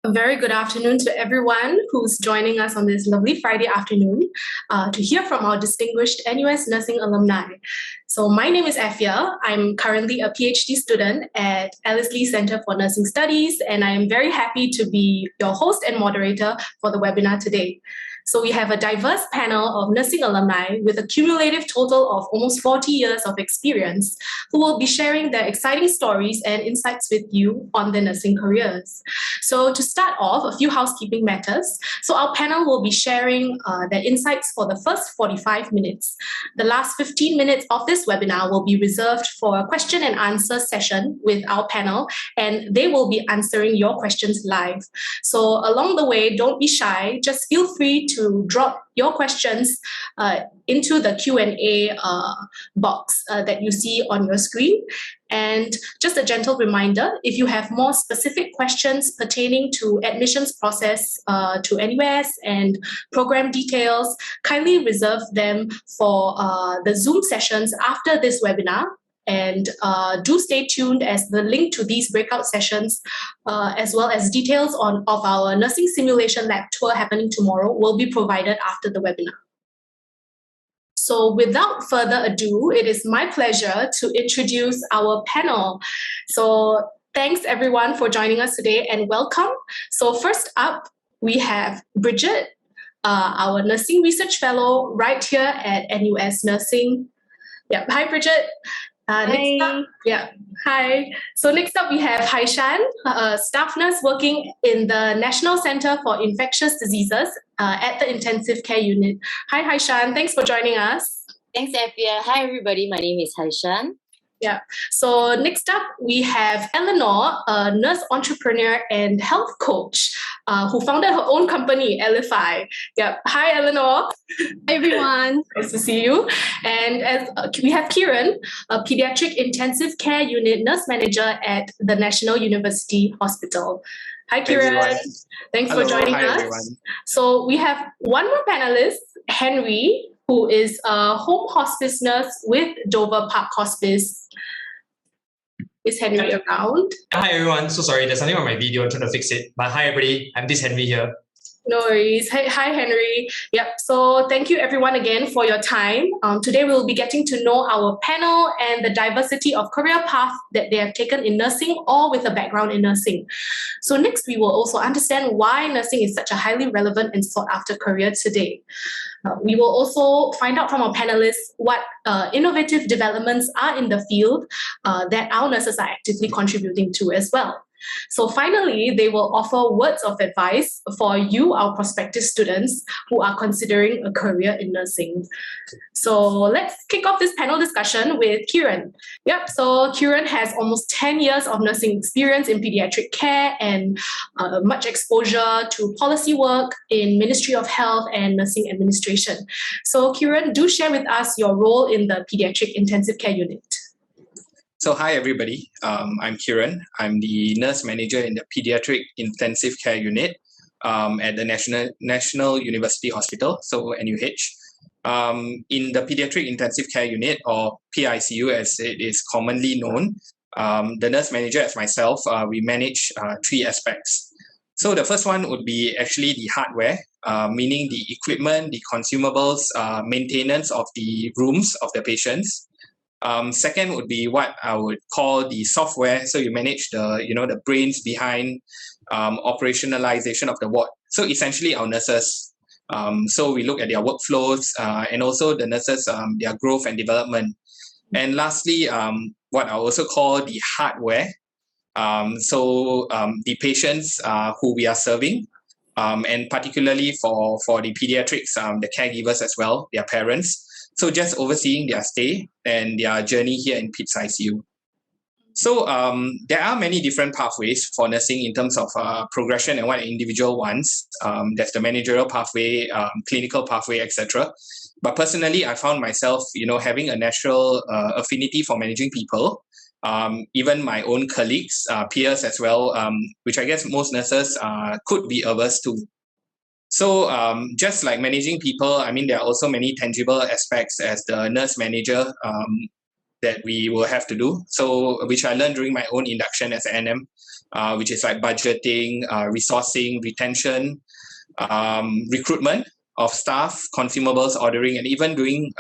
A very good afternoon to everyone who's joining us on this lovely Friday afternoon to hear from our distinguished NUS Nursing alumni. So my name is Afia. I'm currently a PhD student at Ellerslie Center for Nursing Studies, and I am very happy to be your host and moderator for the webinar today. So we have a diverse panel of nursing alumni with a cumulative total of almost 40 years of experience who will be sharing their exciting stories and insights with you on their nursing careers. So to start off, a few housekeeping matters. So our panel will be sharing their insights for the first 45 minutes. The last 15 minutes of this webinar will be reserved for a question and answer session with our panel, and they will be answering your questions live. So along the way, don't be shy, just feel free to drop your questions into the Q&A box that you see on your screen. And just a gentle reminder, if you have more specific questions pertaining to admissions process to NUS and program details, kindly reserve them for the Zoom sessions after this webinar. And do stay tuned as the link to these breakout sessions, as well as details of our nursing simulation lab tour happening tomorrow, will be provided after the webinar. So without further ado, it is my pleasure to introduce our panel. So thanks everyone for joining us today and welcome. So first up, we have Bridget, our Nursing Research Fellow right here at NUS Nursing. Yeah, hi Bridget. Next up, hi. So next up we have Haishan, a staff nurse working in the National Center for Infectious Diseases at the Intensive Care Unit. Hi Haishan, thanks for joining us. Thanks, Afia. Hi everybody, my name is Haishan. Yeah. So next up we have Eleanor, a nurse entrepreneur and health coach who founded her own company, Elify. Yeah. Hi Eleanor. Hi everyone. Nice to see you. And as we have Kieran, a pediatric intensive care unit nurse manager at the National University Hospital. Hi Kieran. Thanks for joining us. Everyone. So we have one more panelist, Henry, who is a home hospice nurse with Dover Park Hospice. Is Henry around? Hi everyone, so sorry, there's something on my video, I'm trying to fix it. But hi everybody, I'm this Henry here. No worries. Hi Henry. Yep. So thank you everyone again for your time. Today we'll be getting to know our panel and the diversity of career path that they have taken in nursing or with a background in nursing. So next we will also understand why nursing is such a highly relevant and sought after career today. We will also find out from our panelists what innovative developments are in the field that our nurses are actively contributing to as well. So finally, they will offer words of advice for you, our prospective students who are considering a career in nursing. So let's kick off this panel discussion with Kieran. Yep, so Kieran has almost 10 years of nursing experience in pediatric care and much exposure to policy work in Ministry of Health and Nursing Administration. So Kieran, do share with us your role in the Pediatric Intensive Care Unit. So hi everybody, I'm Kieran. I'm the nurse manager in the Pediatric Intensive Care Unit at the National University Hospital, so NUH. In the Pediatric Intensive Care Unit, or PICU as it is commonly known, the nurse manager as myself, we manage three aspects. So the first one would be actually the hardware, meaning the equipment, the consumables, maintenance of the rooms of the patients. Second would be what I would call the software. So you manage the brains behind operationalization of the ward. So essentially our nurses. So we look at their workflows and also the nurses, their growth and development. And lastly, what I also call the hardware. So the patients who we are serving, and particularly for the pediatrics, the caregivers as well, their parents. So just overseeing their stay and their journey here in Peds ICU. So there are many different pathways for nursing in terms of progression and what an individual wants. There's the managerial pathway, clinical pathway, etc. But personally, I found myself, having a natural affinity for managing people. Even my own colleagues, peers as well, which I guess most nurses could be averse to. So just like managing people, I mean, there are also many tangible aspects as the nurse manager that we will have to do. So which I learned during my own induction as an NM. which is like budgeting, resourcing, retention, recruitment of staff, consumables, ordering, and even doing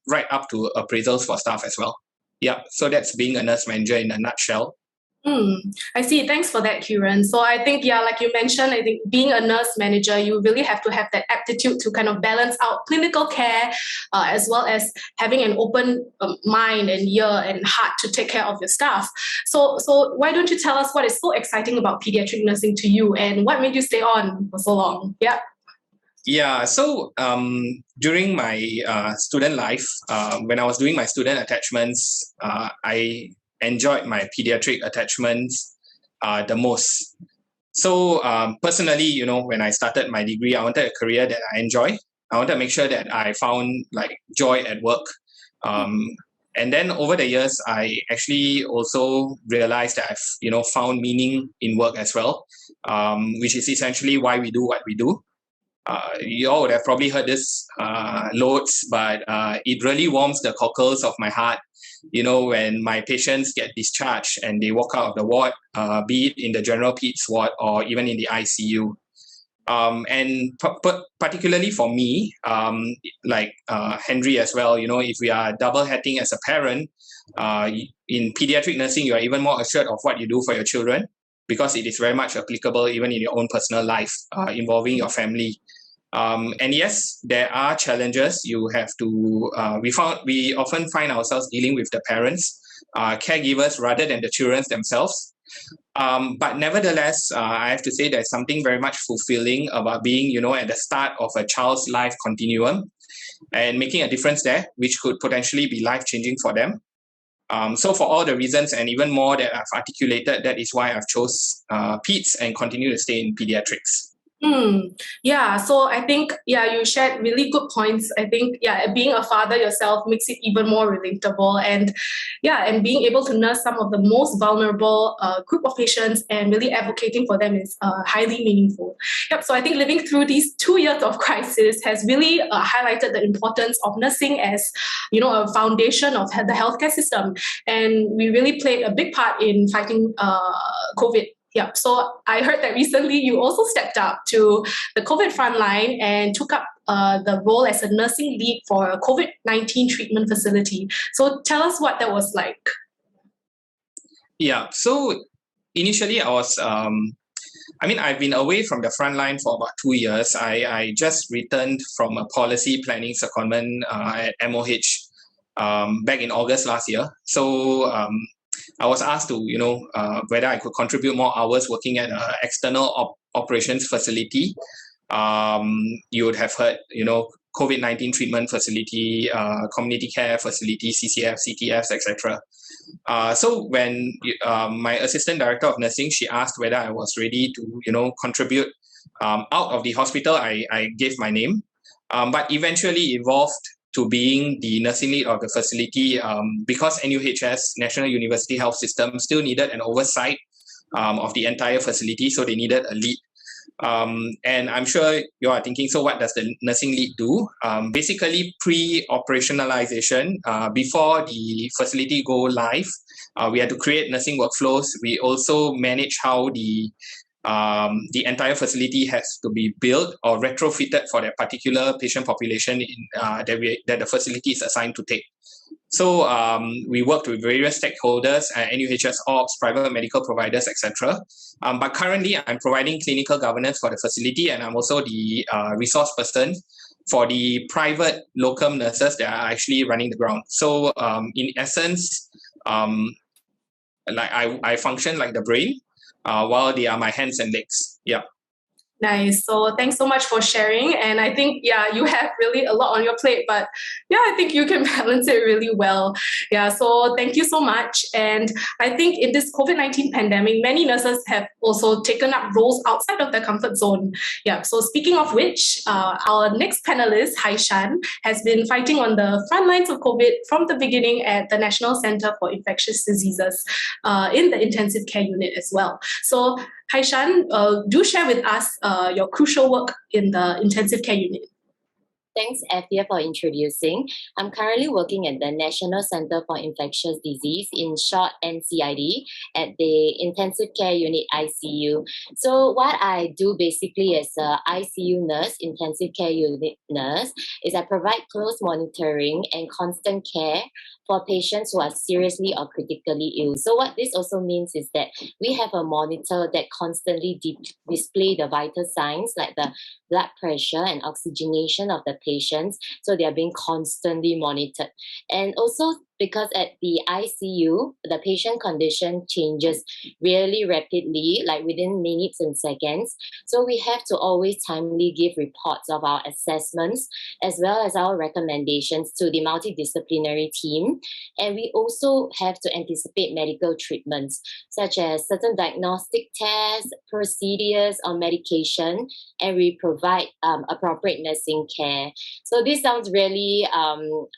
right up to appraisals for staff as well. Yeah, so that's being a nurse manager in a nutshell. I see. Thanks for that, Kiran. So I think, yeah, like you mentioned, I think being a nurse manager, you really have to have that aptitude to kind of balance out clinical care, as well as having an open mind and ear and heart to take care of your staff. So why don't you tell us what is so exciting about pediatric nursing to you and what made you stay on for so long? Yeah. Yeah, so during my student life, when I was doing my student attachments, I enjoyed my pediatric attachments the most. So personally, you know, when I started my degree, I wanted a career that I enjoy. I wanted to make sure that I found like joy at work. And then over the years, I actually also realized that I've, you know, found meaning in work as well, which is essentially why we do what we do. You all would have probably heard this loads, but it really warms the cockles of my heart, you know, when my patients get discharged and they walk out of the ward, be it in the general peds ward or even in the ICU. And particularly for me, like Henry as well, you know, if we are double-hatting as a parent, in pediatric nursing, you are even more assured of what you do for your children, because it is very much applicable even in your own personal life, involving your family. And yes, there are challenges. You have to, we often find ourselves dealing with the parents, caregivers rather than the children themselves. But nevertheless, I have to say there's something very much fulfilling about being, you know, at the start of a child's life continuum and making a difference there, which could potentially be life-changing for them. So for all the reasons and even more that I've articulated, that is why I've chose peds and continue to stay in pediatrics. Yeah, so I think, yeah, you shared really good points. I think, yeah, being a father yourself makes it even more relatable, and yeah, and being able to nurse some of the most vulnerable group of patients and really advocating for them is highly meaningful. Yep, so I think living through these 2 years of crisis has really highlighted the importance of nursing as, you know, a foundation of the healthcare system, and we really played a big part in fighting COVID. Yeah, so I heard that recently you also stepped up to the COVID frontline and took up the role as a nursing lead for a COVID-19 treatment facility. So tell us what that was like. Yeah, so initially I was, I mean, I've been away from the frontline for about 2 years. I just returned from a policy planning secondment at MOH back in August last year. So I was asked to, you know, whether I could contribute more hours working at an external operations facility. You would have heard, you know, COVID-19 treatment facility, community care facility, CCF, CTFs, etc. So when my assistant director of nursing, she asked whether I was ready to, you know, contribute out of the hospital, I gave my name, but eventually evolved to being the nursing lead of the facility, because NUHS, National University Health System, still needed an oversight of the entire facility, so they needed a lead. And I'm sure you are thinking, so what does the nursing lead do? Basically, pre-operationalization, before the facility go live, we had to create nursing workflows. We also manage how the entire facility has to be built or retrofitted for that particular patient population that the facility is assigned to take. So we worked with various stakeholders, NUHS ops, private medical providers, etc. But currently, I'm providing clinical governance for the facility, and I'm also the resource person for the private locum nurses that are actually running the ground. So in essence, like I function like the brain, while they are my hands and legs. Yeah. Nice. So thanks so much for sharing. And I think, yeah, you have really a lot on your plate, but yeah, I think you can balance it really well. Yeah. So thank you so much. And I think in this COVID-19 pandemic, many nurses have also taken up roles outside of their comfort zone. Yeah. So speaking of which, our next panelist, Haishan, has been fighting on the front lines of COVID from the beginning at the National Center for Infectious Diseases in the intensive care unit as well. So Haishan, do share with us your crucial work in the intensive care unit. Thanks, Effia, for introducing. I'm currently working at the National Center for Infectious Disease, in short NCID, at the Intensive Care Unit ICU. So what I do basically as a ICU nurse, Intensive Care Unit nurse, is I provide close monitoring and constant care for patients who are seriously or critically ill. So what this also means is that we have a monitor that constantly display the vital signs like the blood pressure and oxygenation of the patients. So they are being constantly monitored. And also because at the ICU, the patient condition changes really rapidly, like within minutes and seconds. So we have to always timely give reports of our assessments as well as our recommendations to the multidisciplinary team. And we also have to anticipate medical treatments, such as certain diagnostic tests, procedures, or medication, and we provide appropriate nursing care. So this sounds really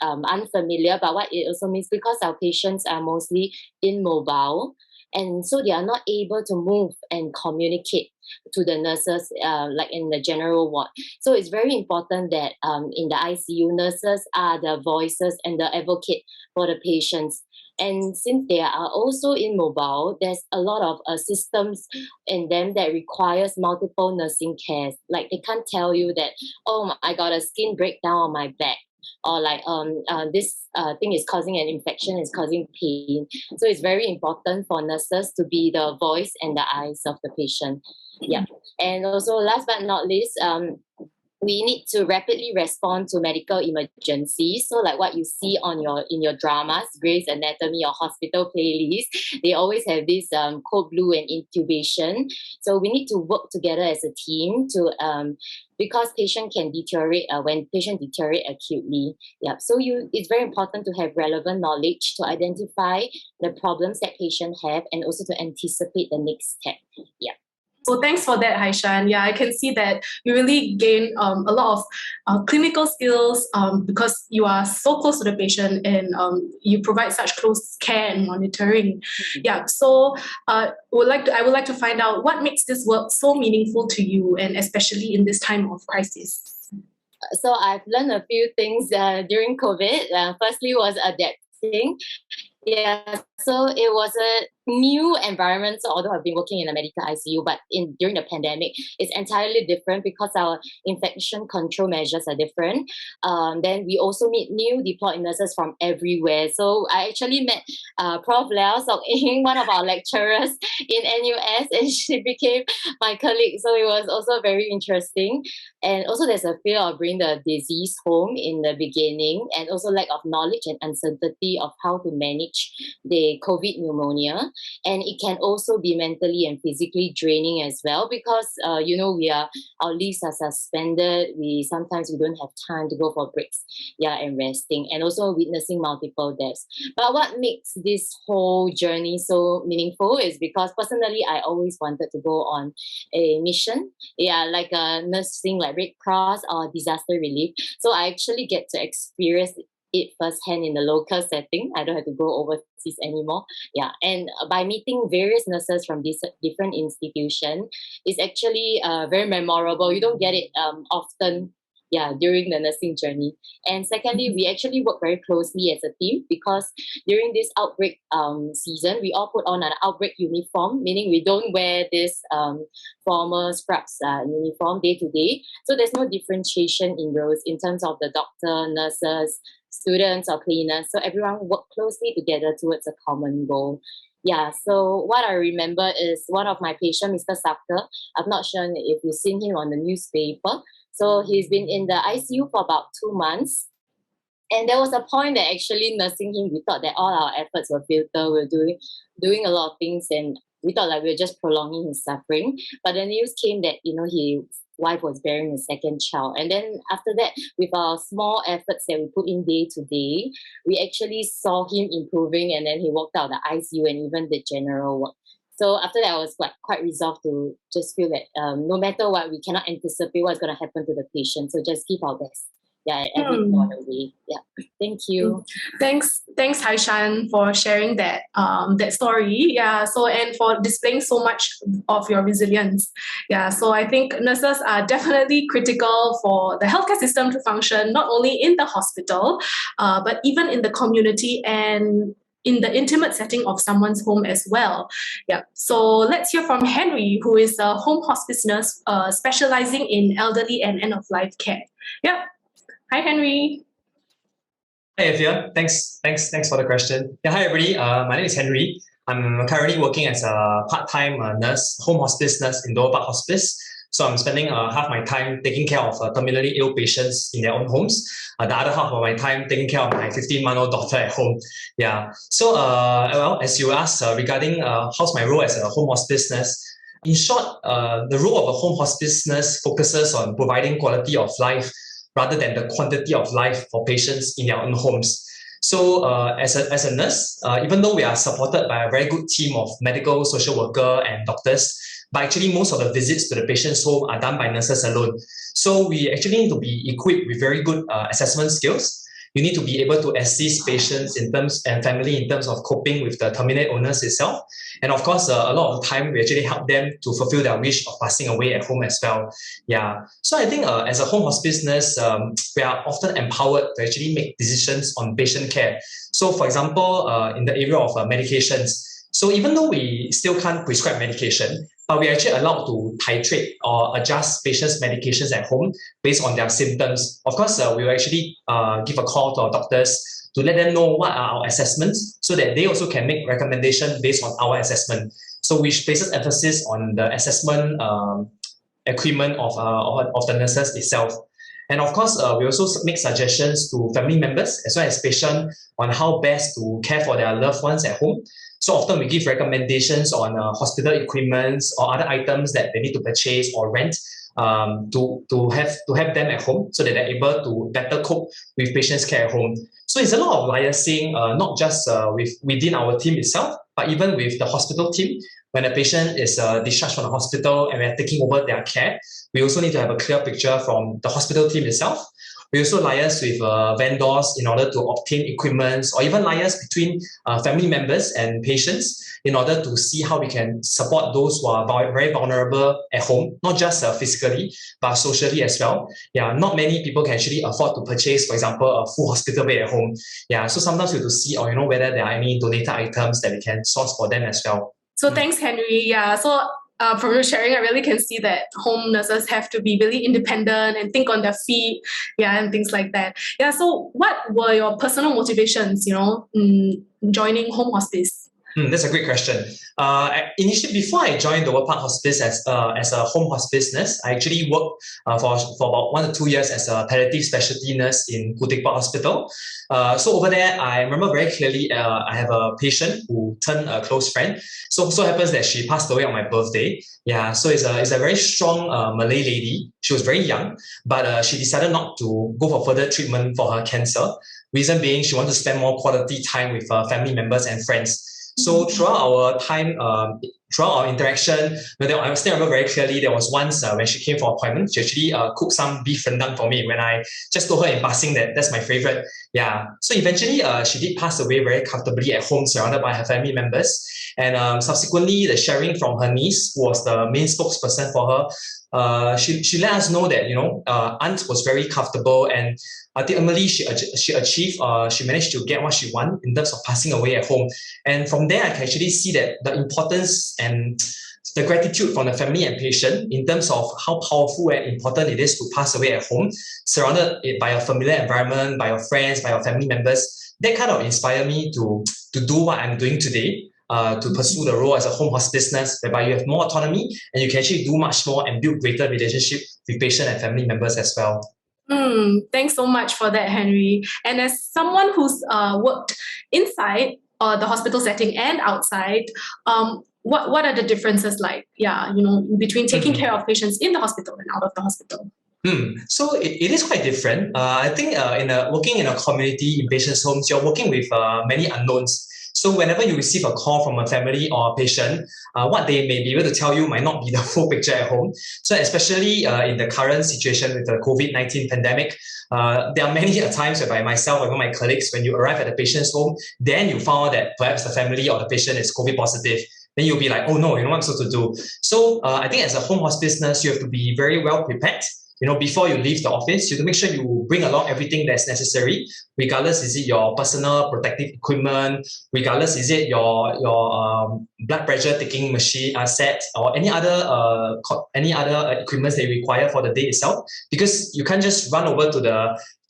unfamiliar, but what it also means, because our patients are mostly immobile, and so they are not able to move and communicate to the nurses like in the general ward. So it's very important that in the ICU, nurses are the voices and the advocate for the patients. And since they are also immobile, there's a lot of systems in them that requires multiple nursing cares. Like they can't tell you that, oh, I got a skin breakdown on my back, or like this thing is causing an infection, is causing pain. So it's very important for nurses to be the voice and the eyes of the patient. Yeah. And also last but not least, we need to rapidly respond to medical emergencies. So like what you see on in your dramas, Grey's Anatomy or hospital playlist, they always have this code blue and intubation. So we need to work together as a team to because patient can deteriorate when patient deteriorate acutely. Yeah. So it's very important to have relevant knowledge to identify the problems that patient have and also to anticipate the next step. Yeah. So thanks for that, Haishan. Yeah, I can see that you really gain a lot of clinical skills because you are so close to the patient and you provide such close care and monitoring. Yeah. So I would like to find out what makes this work so meaningful to you, and especially in this time of crisis. So I've learned a few things during COVID. Firstly was adapting. Yeah, so it was a new environment. So although I've been working in a medical ICU, but during the pandemic, it's entirely different because our infection control measures are different. Then we also meet new deployed nurses from everywhere. So I actually met Prof. Liao Sok Ing, one of our lecturers in NUS, and she became my colleague. So it was also very interesting. And also there's a fear of bringing the disease home in the beginning, and also lack of knowledge and uncertainty of how to manage the COVID pneumonia. And it can also be mentally and physically draining as well, because our leaves are suspended. Sometimes we don't have time to go for breaks, and resting, and also witnessing multiple deaths. But what makes this whole journey so meaningful is because personally I always wanted to go on a mission, like a nursing, like Red Cross or disaster relief. So I actually get to experience it firsthand in the local setting. I don't have to go overseas anymore. Yeah, and by meeting various nurses from these different institutions, it's actually very memorable. You don't get it often. During the nursing journey. And secondly, we actually work very closely as a team, because during this outbreak season, we all put on an outbreak uniform, meaning we don't wear this formal scrubs uniform day to day. So there's no differentiation in roles in terms of the doctor, nurses, students, or cleaners. So everyone work closely together towards a common goal. Yeah, so what I remember is one of my patients, Mr. Saker. I'm not sure if you've seen him on the newspaper. So he's been in the ICU for about 2 months. And there was a point that actually nursing him, we thought that all our efforts were futile. We were doing a lot of things, and we thought like we were just prolonging his suffering. But the news came that, his wife was bearing a second child. And then after that, with our small efforts that we put in day to day, we actually saw him improving, and then he walked out of the ICU and even the general ward. So after that, I was quite resolved to just feel that no matter what, we cannot anticipate what's going to happen to the patient. So just give our best. every part of the way. Yeah, thank you. Thanks, Haishan, for sharing that that story. Yeah, so and for displaying so much of your resilience. Yeah, so I think nurses are definitely critical for the healthcare system to function not only in the hospital, but even in the community and in the intimate setting of someone's home as well. Yeah. So let's hear from Henry, who is a home hospice nurse specializing in elderly and end-of-life care. Yeah. Hi, Henry. Hi, Evia. Thanks for the question. Yeah, hi, everybody. My name is Henry. I'm currently working as a part-time nurse, home hospice nurse in Dover Park Hospice. So I'm spending half my time taking care of terminally ill patients in their own homes. The other half of my time taking care of my 15-month-old daughter at home. Yeah. So, well, as you asked regarding how's my role as a home hospice nurse, in short, the role of a home hospice nurse focuses on providing quality of life rather than the quantity of life for patients in their own homes. So as a nurse, even though we are supported by a very good team of medical, social worker and doctors, but actually most of the visits to the patient's home are done by nurses alone. So we actually need to be equipped with very good assessment skills. You need to be able to assist patients in terms and family in terms of coping with the terminal illness itself. And of course, a lot of the time we actually help them to fulfill their wish of passing away at home as well. Yeah. So I think as a home hospice nurse, we are often empowered to actually make decisions on patient care. So for example, in the area of medications, so even though we still can't prescribe medication, but we're actually allowed to titrate or adjust patients' medications at home based on their symptoms. Of course, we will actually give a call to our doctors to let them know what are our assessments so that they also can make recommendations based on our assessment. So which places emphasis on the assessment equipment of the nurses itself. And of course, we also make suggestions to family members as well as patients on how best to care for their loved ones at home. So often we give recommendations on hospital equipments or other items that they need to purchase or rent to have them at home so that they're able to better cope with patients' care at home. So it's a lot of liaising, not just within our team itself, but even with the hospital team. When a patient is discharged from the hospital and we're taking over their care, we also need to have a clear picture from the hospital team itself. We also liaise with vendors in order to obtain equipment, or even liaise between family members and patients in order to see how we can support those who are very vulnerable at home, not just physically, but socially as well. Yeah, not many people can actually afford to purchase, for example, a full hospital bed at home. Yeah, so sometimes we have to see, or whether there are any donated items that we can source for them as well. So thanks, Henry. Yeah, so from your sharing, I really can see that home nurses have to be really independent and think on their feet, yeah, and things like that. Yeah, so what were your personal motivations, joining home hospice? That's a great question. Initially, before I joined the Dover Park Hospice as a home hospice nurse, I actually worked for about 1 to 2 years as a palliative specialty nurse in Pediatric Hospital. So over there, I remember very clearly, I have a patient who turned a close friend. So happens that she passed away on my birthday. Yeah, so it's a very strong Malay lady. She was very young, but she decided not to go for further treatment for her cancer. Reason being, she wanted to spend more quality time with family members and friends. So throughout our time, throughout our interaction, I still remember very clearly, there was once when she came for appointment, she actually cooked some beef rendang for me when I just told her in passing that that's my favorite. Yeah. So eventually, she did pass away very comfortably at home, surrounded by her family members. And subsequently, the sharing from her niece, who was the main spokesperson for her, she let us know that, aunt was very comfortable, and ultimately she managed to get what she wanted in terms of passing away at home. And from there, I can actually see that the importance and the gratitude from the family and patient in terms of how powerful and important it is to pass away at home, surrounded by a familiar environment, by your friends, by your family members. That kind of inspired me to do what I'm doing today. To pursue the role as a home hospice nurse, whereby you have more autonomy and you can actually do much more and build greater relationship with patient and family members as well. Thanks so much for that, Henry. And as someone who's worked inside the hospital setting and outside, what are the differences like? Yeah, between taking care of patients in the hospital and out of the hospital. So it is quite different. I think working in a community in patients' homes, you're working with many unknowns. So whenever you receive a call from a family or a patient, what they may be able to tell you might not be the full picture at home. So especially in the current situation with the COVID-19 pandemic, there are many times whereby myself or even my colleagues, when you arrive at the patient's home, then you found out that perhaps the family or the patient is COVID positive. Then you'll be like, oh no, you know what I'm supposed to do. So I think as a home hospice nurse, you have to be very well prepared. Before you leave the office, you have to make sure you bring along everything that's necessary, regardless is it your personal protective equipment, regardless is it your blood pressure taking machine set, or any other equipment that you require for the day itself, because you can't just run over to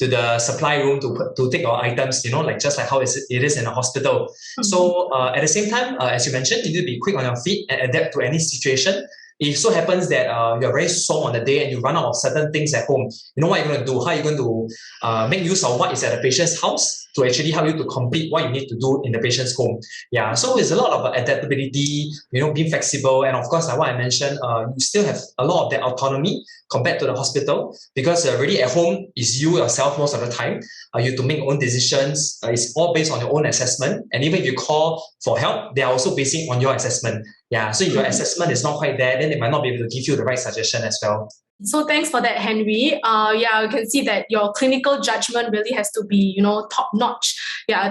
the supply room to take your items, just like how it is in a hospital. Mm-hmm. So at the same time, as you mentioned, you need to be quick on your feet and adapt to any situation. If so happens that you're very sore on the day and you run out of certain things at home, you know what you're going to do? How are you going to make use of what is at the patient's house to actually help you to complete what you need to do in the patient's home? Yeah, so there's a lot of adaptability, being flexible, and of course, like what I mentioned, you still have a lot of that autonomy compared to the hospital, because really at home is you yourself most of the time. You have to make your own decisions. It's all based on your own assessment, and even if you call for help, they are also basing on your assessment. Yeah, so if your assessment is not quite there, then they might not be able to give you the right suggestion as well. So thanks for that, Henry. You can see that your clinical judgment really has to be, top notch,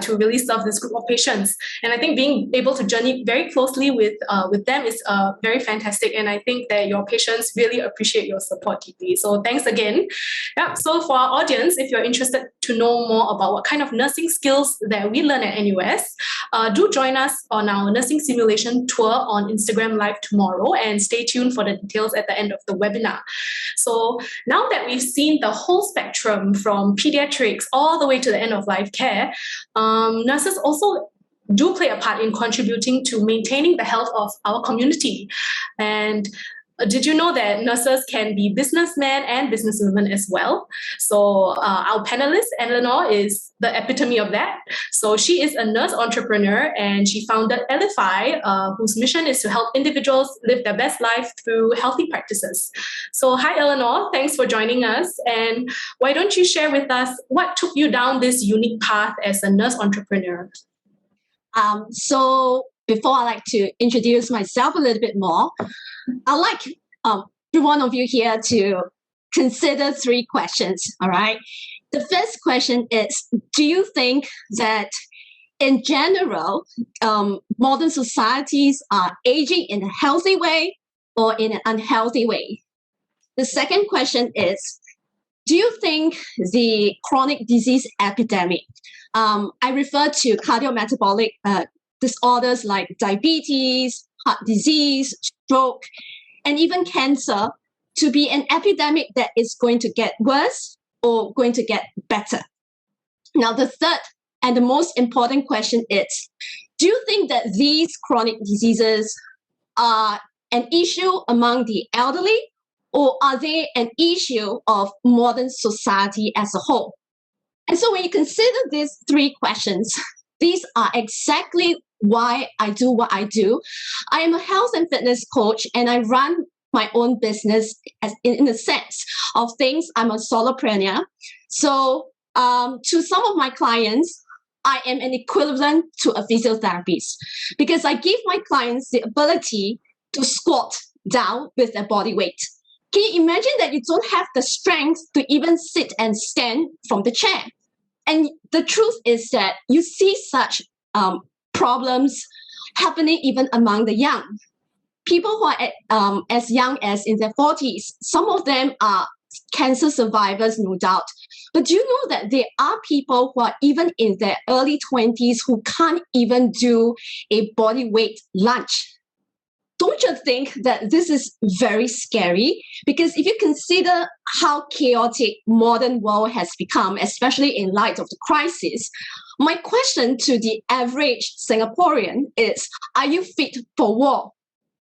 to really serve this group of patients. And I think being able to journey very closely with them is very fantastic. And I think that your patients really appreciate your support deeply. So thanks again. Yeah. So for our audience, if you're interested to know more about what kind of nursing skills that we learn at NUS, do join us on our nursing simulation tour on Instagram Live tomorrow, and stay tuned for the details at the end of the webinar. So now that we've seen the whole spectrum from pediatrics all the way to the end of life care, nurses also do play a part in contributing to maintaining the health of our community. And did you know that nurses can be businessmen and businesswomen as well? So our panelist, Eleanor, is the epitome of that. So she is a nurse entrepreneur, and she founded Elify, whose mission is to help individuals live their best life through healthy practices. So hi, Eleanor. Thanks for joining us. And why don't you share with us what took you down this unique path as a nurse entrepreneur? So before I like to introduce myself a little bit more, I'd like every one of you here to consider 3 questions, all right? The first question is, do you think that in general, modern societies are aging in a healthy way or in an unhealthy way? The second question is, do you think the chronic disease epidemic, I refer to cardiometabolic disorders like diabetes, heart disease, stroke, and even cancer, to be an epidemic that is going to get worse or going to get better? Now, the third and the most important question is, do you think that these chronic diseases are an issue among the elderly, or are they an issue of modern society as a whole? And so when you consider these 3 questions, these are exactly why I do what I do. I am a health and fitness coach, and I run my own business in the sense of things. I'm a solopreneur. So to some of my clients, I am an equivalent to a physiotherapist, because I give my clients the ability to squat down with their body weight. Can you imagine that you don't have the strength to even sit and stand from the chair? And the truth is that you see such problems happening even among the young. People who are as young as in their 40s, some of them are cancer survivors, no doubt. But do you know that there are people who are even in their early 20s who can't even do a body weight lunge? Don't you think that this is very scary? Because if you consider how chaotic modern world has become, especially in light of the crisis, my question to the average Singaporean is, are you fit for war?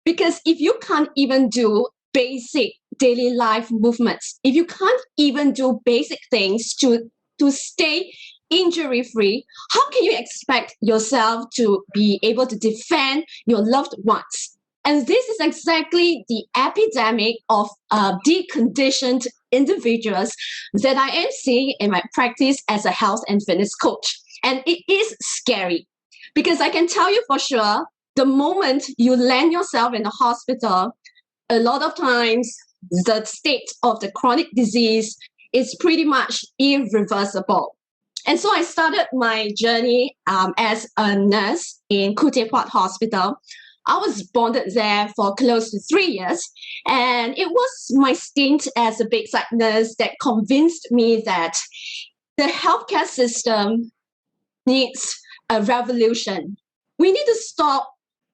Because if you can't even do basic daily life movements, if you can't even do basic things to stay injury-free, how can you expect yourself to be able to defend your loved ones? And this is exactly the epidemic of deconditioned individuals that I am seeing in my practice as a health and fitness coach. And it is scary. Because I can tell you for sure, the moment you land yourself in the hospital, a lot of times the state of the chronic disease is pretty much irreversible. And so I started my journey as a nurse in Khoo Teck Puat Hospital. I was bonded there for close to 3 years. And it was my stint as a bedside nurse that convinced me that the healthcare system needs a revolution. We need to stop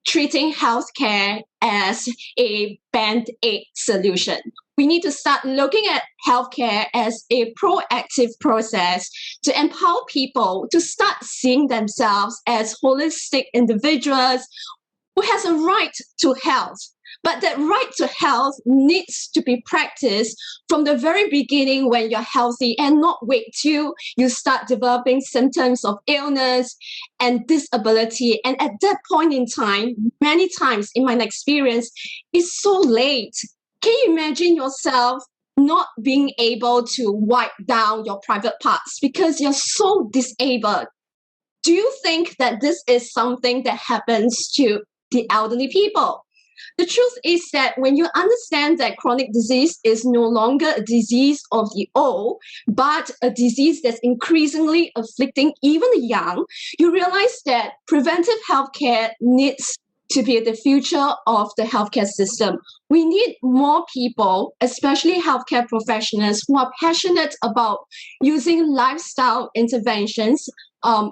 treating healthcare as a band-aid solution. We need to start looking at healthcare as a proactive process to empower people to start seeing themselves as holistic individuals who has a right to health. But that right to health needs to be practiced from the very beginning when you're healthy and not wait till you start developing symptoms of illness and disability. And at that point in time, many times in my experience, it's so late. Can you imagine yourself not being able to wipe down your private parts because you're so disabled? Do you think that this is something that happens to the elderly people? The truth is that when you understand that chronic disease is no longer a disease of the old, but a disease that's increasingly afflicting even the young, you realize that preventive healthcare needs to be the future of the healthcare system. We need more people, especially healthcare professionals, who are passionate about using lifestyle interventions,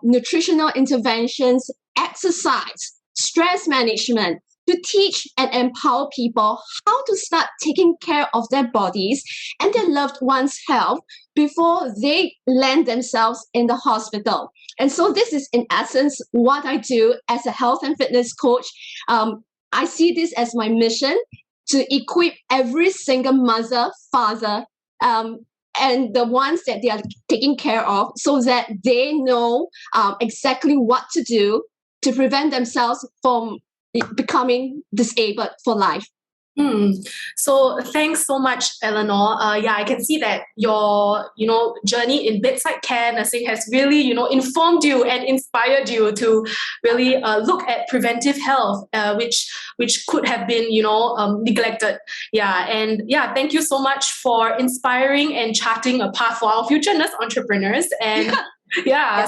nutritional interventions, exercise, stress management, to teach and empower people how to start taking care of their bodies and their loved ones' health before they land themselves in the hospital. And so this is, in essence, what I do as a health and fitness coach. I see this as my mission to equip every single mother, father, and the ones that they are taking care of so that they know exactly what to do to prevent themselves from becoming disabled for life. So thanks so much, Eleanor. I can see that your, journey in bedside care nursing has really, informed you and inspired you to really look at preventive health, which could have been, neglected. Thank you so much for inspiring and charting a path for our future nurse entrepreneurs. And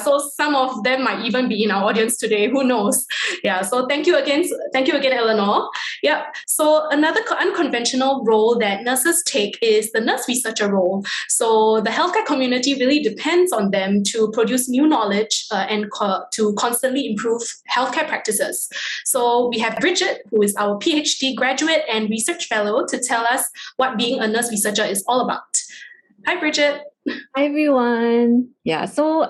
so some of them might even be in our audience today. Who knows? So thank you again, Eleanor. So another unconventional role that nurses take is the nurse researcher role. So the healthcare community really depends on them to produce new knowledge and to constantly improve healthcare practices. So we have Bridget, who is our PhD graduate and research fellow, to tell us what being a nurse researcher is all about. Hi, Bridget. Hi, everyone. So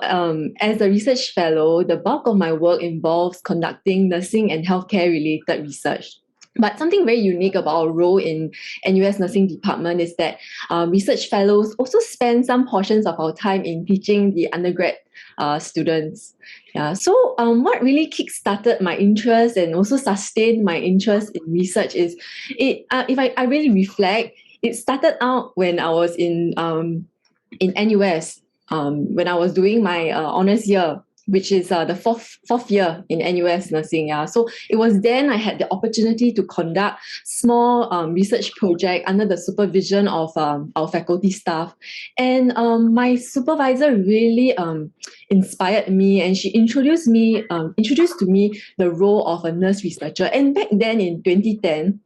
as a research fellow, the bulk of my work involves conducting nursing and healthcare-related research. But something very unique about our role in NUS Nursing Department is that research fellows also spend some portions of our time in teaching the undergrad students. So what really kick-started my interest and also sustained my interest in research is, if I really reflect, it started out when I was in NUS, when I was doing my honours year, which is the fourth year in NUS nursing. So it was then I had the opportunity to conduct small research project under the supervision of our faculty staff. And my supervisor really inspired me, and she introduced to me the role of a nurse researcher. And back then in 2010,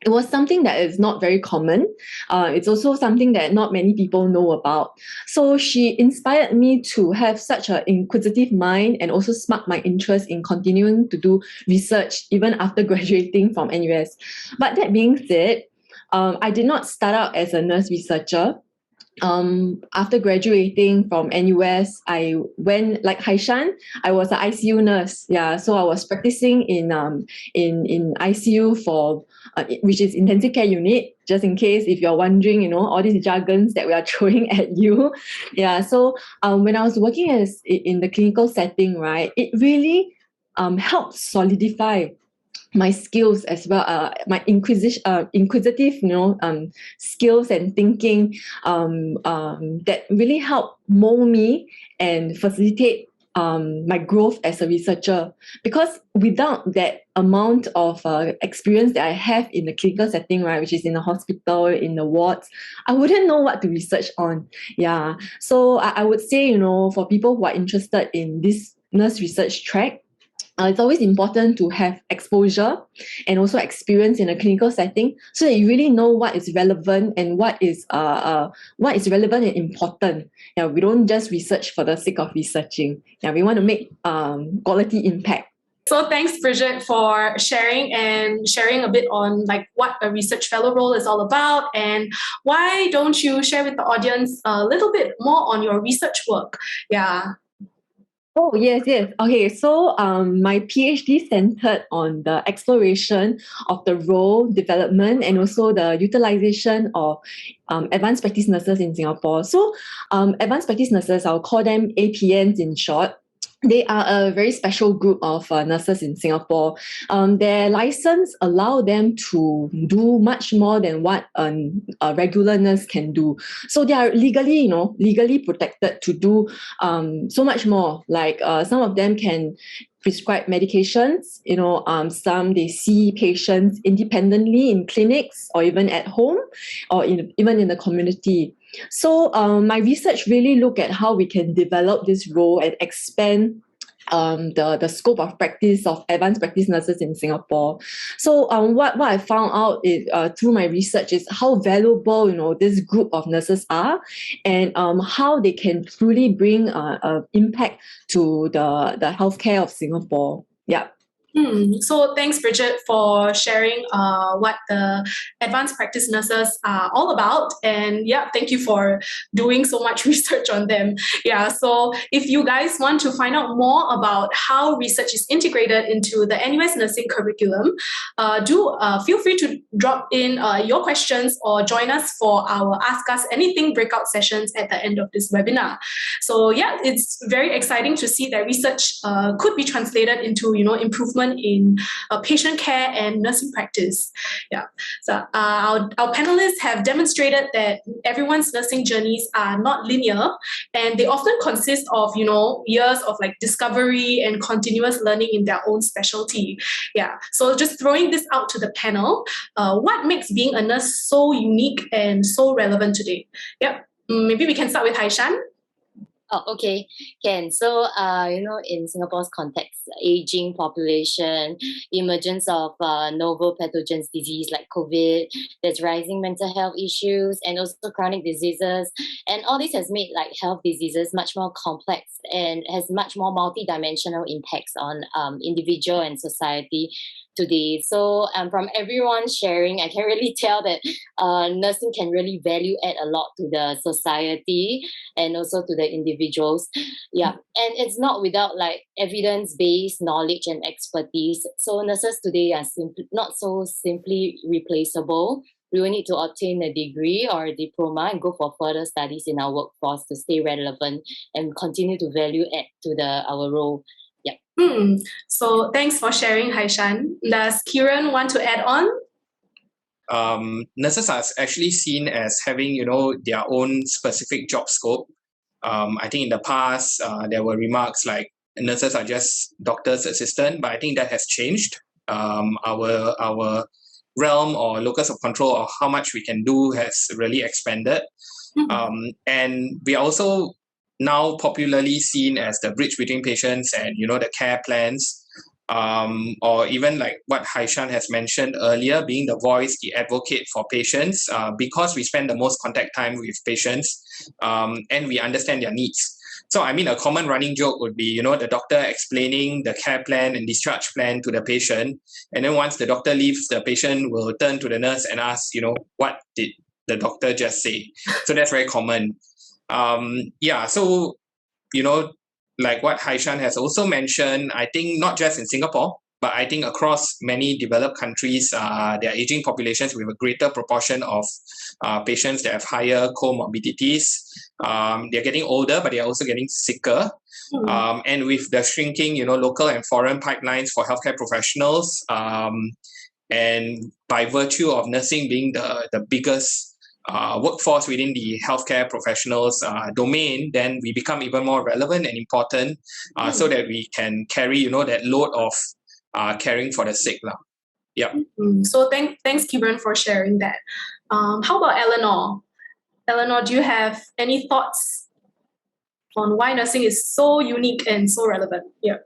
it was something that is not very common. It's also something that not many people know about. So she inspired me to have such an inquisitive mind and also sparked my interest in continuing to do research even after graduating from NUS. But that being said, I did not start out as a nurse researcher. After graduating from NUS, I went, like Haishan, I was an ICU nurse. So I was practicing in ICU for which is intensive care unit, just in case if you're wondering, all these jargons that we are throwing at you. So when I was working in the clinical setting, right, it really helped solidify my skills as well, my inquisitive, skills and thinking that really helped mold me and facilitate my growth as a researcher, because without that amount of experience that I have in the clinical setting, right, which is in the hospital, in the wards, I wouldn't know what to research on. Yeah, so I would say, you know, for people who are interested in this nurse research track, it's always important to have exposure and also experience in a clinical setting, so that you really know what is relevant and what is relevant and important. Yeah, we don't just research for the sake of researching. Yeah, we want to make quality impact. So thanks, Bridget, for sharing a bit on like what a research fellow role is all about, and why don't you share with the audience a little bit more on your research work? Yeah. Oh, yes. Okay, so my PhD centered on the exploration of the role, development, and also the utilization of advanced practice nurses in Singapore. So advanced practice nurses, I'll call them APNs in short. They are a very special group of nurses in Singapore. Their license allow them to do much more than what a regular nurse can do. So they are legally protected to do so much more. Like some of them can prescribe medications, some they see patients independently in clinics or even at home or even in the community. So my research really look at how we can develop this role and expand the scope of practice of advanced practice nurses in Singapore. So what I found out is through my research is how valuable this group of nurses are, and how they can truly bring impact to the healthcare of Singapore. Yeah. So thanks, Bridget, for sharing what the advanced practice nurses are all about. And yeah, thank you for doing so much research on them. Yeah, so if you guys want to find out more about how research is integrated into the NUS nursing curriculum, do feel free to drop in your questions or join us for our Ask Us Anything breakout sessions at the end of this webinar. So yeah, it's very exciting to see that research could be translated into, improvement in patient care and nursing practice. Yeah. So our panelists have demonstrated that everyone's nursing journeys are not linear, and they often consist of, years of like discovery and continuous learning in their own specialty. Yeah. So just throwing this out to the panel, what makes being a nurse so unique and so relevant today? Yep. Maybe we can start with Haishan. Oh, okay, can. So, in Singapore's context, aging population, emergence of novel pathogens, disease like COVID, there's rising mental health issues, and also chronic diseases. And all this has made like health diseases much more complex and has much more multidimensional impacts on individual and society today. So from everyone sharing, I can really tell that nursing can really value add a lot to the society and also to the individuals. Yeah, and it's not without like evidence-based knowledge and expertise. So nurses today are not so simply replaceable. We will need to obtain a degree or a diploma and go for further studies in our workforce to stay relevant and continue to value add to our role. Yeah. So thanks for sharing, Haishan. Does Kiran want to add on? Nurses are actually seen as having, their own specific job scope. I think in the past, there were remarks like nurses are just doctor's assistant, but I think that has changed. Our realm or locus of control of how much we can do has really expanded. And we are also now popularly seen as the bridge between patients and, the care plans, or even like what Haishan has mentioned earlier, being the voice, the advocate for patients, because we spend the most contact time with patients, and we understand their needs. So, I mean, a common running joke would be, the doctor explaining the care plan and discharge plan to the patient. And then once the doctor leaves, the patient will turn to the nurse and ask, what did the doctor just say? So that's very common. So, like what Haishan has also mentioned, I think not just in Singapore, but I think across many developed countries, there are aging populations with a greater proportion of patients that have higher comorbidities. They're getting older, but they're also getting sicker. And with the shrinking, local and foreign pipelines for healthcare professionals, and by virtue of nursing being the biggest workforce within the healthcare professionals domain, then we become even more relevant and important so that we can carry, that load of caring for the sick. Yeah. So thanks, Kiran, for sharing that. How about Eleanor? Eleanor, do you have any thoughts on why nursing is so unique and so relevant? Yeah.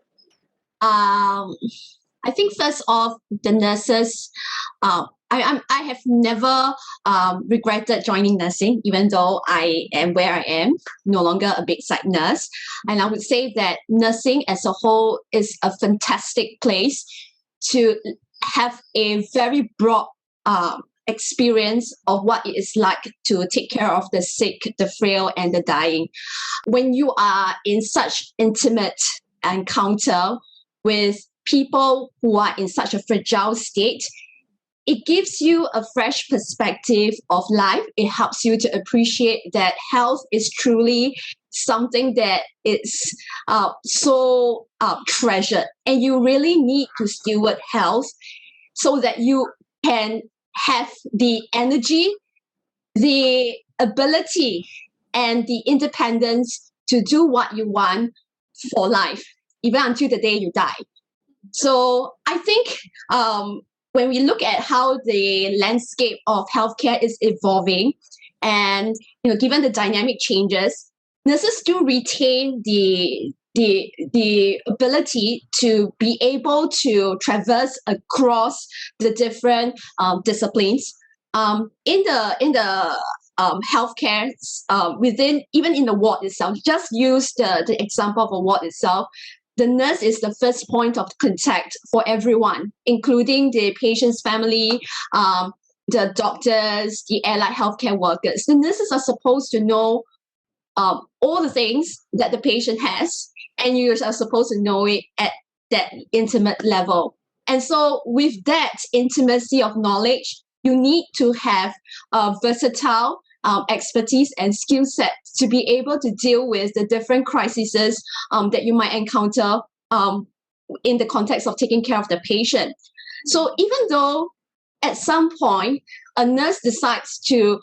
I think first off, the nurses, I have never regretted joining nursing, even though I am where I am, no longer a bedside nurse. And I would say that nursing as a whole is a fantastic place to have a very broad experience of what it is like to take care of the sick, the frail, and the dying. When you are in such intimate encounter with people who are in such a fragile state, it gives you a fresh perspective of life. It helps you to appreciate that health is truly something that is so treasured, and you really need to steward health so that you can have the energy, the ability, and the independence to do what you want for life, even until the day you die. So I think when we look at how the landscape of healthcare is evolving, and given the dynamic changes, nurses do retain the ability to be able to traverse across the different disciplines. In the healthcare, even in the ward itself, just use the example of a ward itself. The nurse is the first point of contact for everyone, including the patient's family, the doctors, the allied healthcare workers. The nurses are supposed to know all the things that the patient has, and you are supposed to know it at that intimate level. And so with that intimacy of knowledge, you need to have versatile expertise and skill set to be able to deal with the different crises that you might encounter in the context of taking care of the patient. So even though at some point a nurse decides to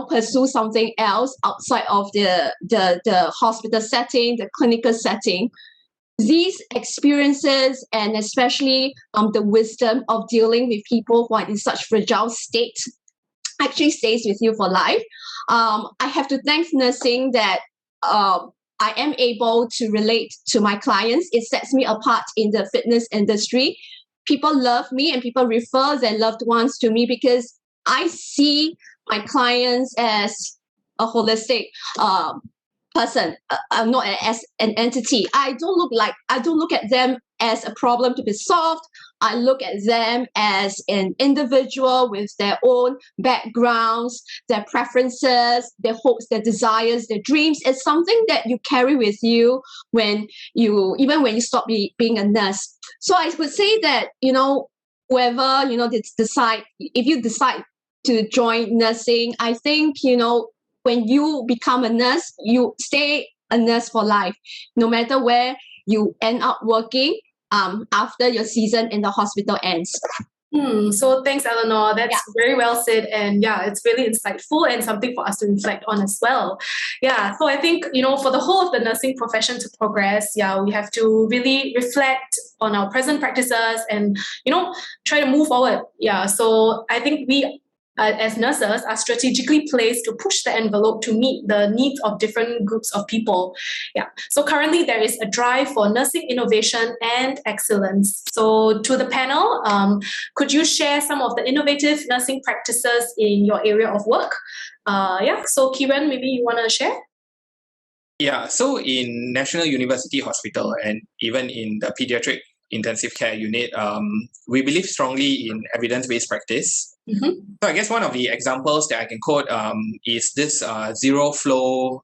pursue something else outside of the hospital setting, the clinical setting, these experiences and especially the wisdom of dealing with people who are in such fragile state actually stays with you for life. I have to thank nursing that I am able to relate to my clients. It sets me apart in the fitness industry. People love me and people refer their loved ones to me because I see my clients as a holistic person, not as an entity. I don't look at them as a problem to be solved. I look at them as an individual with their own backgrounds, their preferences, their hopes, their desires, their dreams. It's something that you carry with you even when you stop being a nurse. So I would say that, whoever, if you decide to join nursing, I think, when you become a nurse, you stay a nurse for life, no matter where you end up working after your season in the hospital ends. So thanks, Eleanor. That's very well said. And it's really insightful and something for us to reflect on as well. So I think, for the whole of the nursing profession to progress, we have to really reflect on our present practices and, try to move forward. So I think we, as nurses, are strategically placed to push the envelope to meet the needs of different groups of people. So currently there is a drive for nursing innovation and excellence. So to the panel, could you share some of the innovative nursing practices in your area of work? So Kiran, maybe you want to share? So in National University Hospital and even in the Pediatric Intensive Care Unit, we believe strongly in evidence-based practice. So I guess one of the examples that I can quote is this zero flow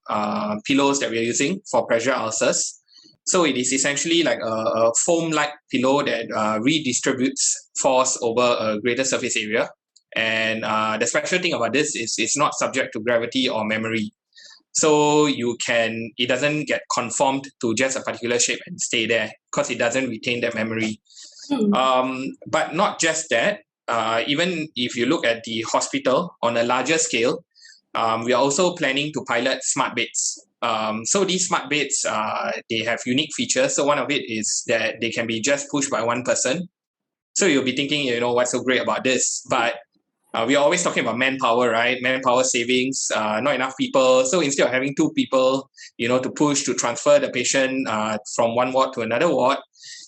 pillows that we are using for pressure ulcers. So it is essentially like a foam-like pillow that redistributes force over a greater surface area. And the special thing about this is it's not subject to gravity or memory. So it doesn't get conformed to just a particular shape and stay there because it doesn't retain that memory. But not just that, even if you look at the hospital on a larger scale, We are also planning to pilot smart beds. So these smart beds, they have unique features. So one of it is that they can be just pushed by one person. So you'll be thinking, what's so great about this? But we are always talking about manpower, right? Manpower savings, not enough people. So instead of having two people, to push, to transfer the patient from one ward to another ward,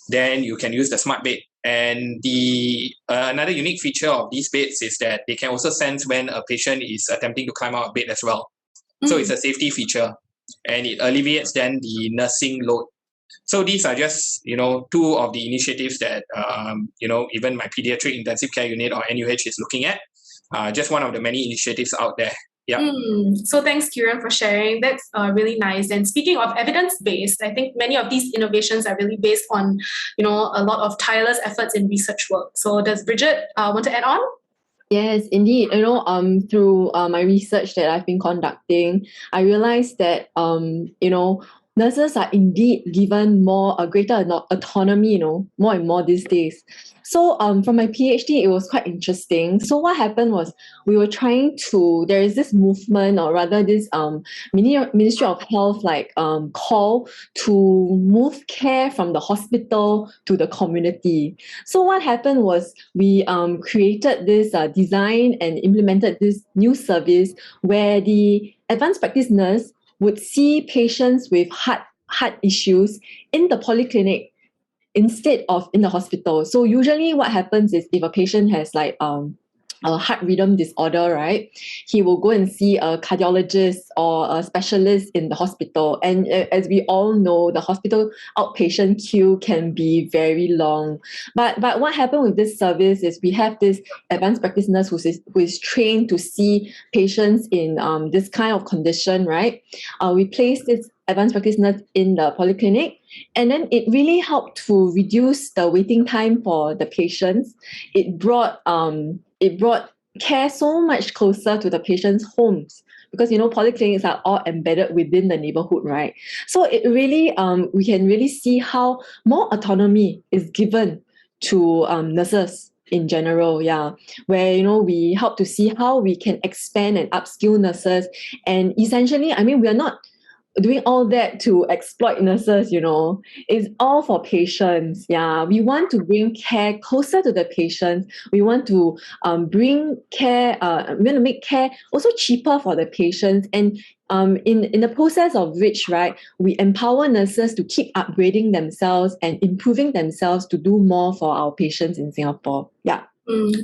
then you can use the smart bed. And the another unique feature of these beds is that they can also sense when a patient is attempting to climb out of bed as well. So it's a safety feature, and it alleviates then the nursing load. So these are just, two of the initiatives that, even my Pediatric Intensive Care Unit or NUH is looking at. Just one of the many initiatives out there. Yeah. So thanks, Kieran, for sharing. That's really nice. And speaking of evidence-based, I think many of these innovations are really based on, a lot of tireless efforts in research work. So does Bridget want to add on? Yes, indeed. Through my research that I've been conducting, I realized that, nurses are indeed given a greater autonomy, more and more these days. So from my PhD, it was quite interesting. So what happened was we were there is this movement, or rather this Ministry of Health call to move care from the hospital to the community. So what happened was we created this design and implemented this new service where the advanced practice nurse would see patients with heart issues in the polyclinic instead of in the hospital. So usually what happens is if a patient has a heart rhythm disorder, right, he will go and see a cardiologist or a specialist in the hospital. And as we all know, the hospital outpatient queue can be very long. But what happened with this service is we have this advanced practice nurse who is trained to see patients in this kind of condition, right? We place this advanced practice nurse in the polyclinic, and then it really helped to reduce the waiting time for the patients. It brought care so much closer to the patients' homes, because polyclinics are all embedded within the neighborhood, right? So it really we can really see how more autonomy is given to nurses in general, where we help to see how we can expand and upskill nurses. And essentially, we are not doing all that to exploit nurses, it's all for patients. We want to bring care closer to the patients. We want to bring care, we want to make care also cheaper for the patients. And in the process of which, right, we empower nurses to keep upgrading themselves and improving themselves to do more for our patients in Singapore.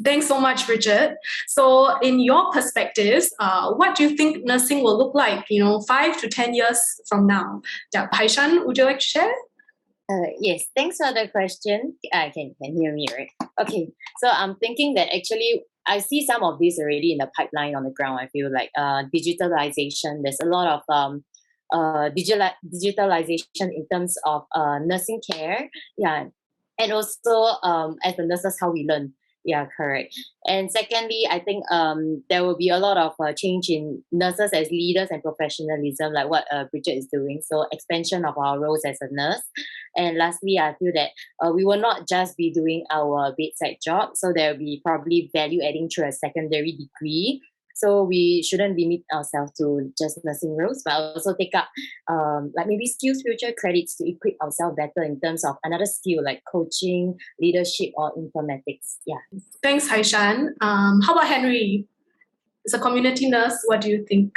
Thanks so much, Bridget. So in your perspectives, what do you think nursing will look like, 5 to 10 years from now? Haishan, would you like to share? Yes, thanks for the question. I can hear me, right? Okay, so I'm thinking that actually I see some of these already in the pipeline on the ground. I feel like digitalization, there's a lot of digitalization in terms of nursing care. And also as the nurses, how we learn. Correct. And secondly, I think there will be a lot of change in nurses as leaders and professionalism, like what Bridget is doing. So expansion of our roles as a nurse. And lastly, I feel that we will not just be doing our bedside job. So there will be probably value adding through a secondary degree. So we shouldn't limit ourselves to just nursing roles, but also take up maybe skills future credits to equip ourselves better in terms of another skill like coaching, leadership, or informatics. Thanks, Haishan. How about Henry? As a community nurse, what do you think?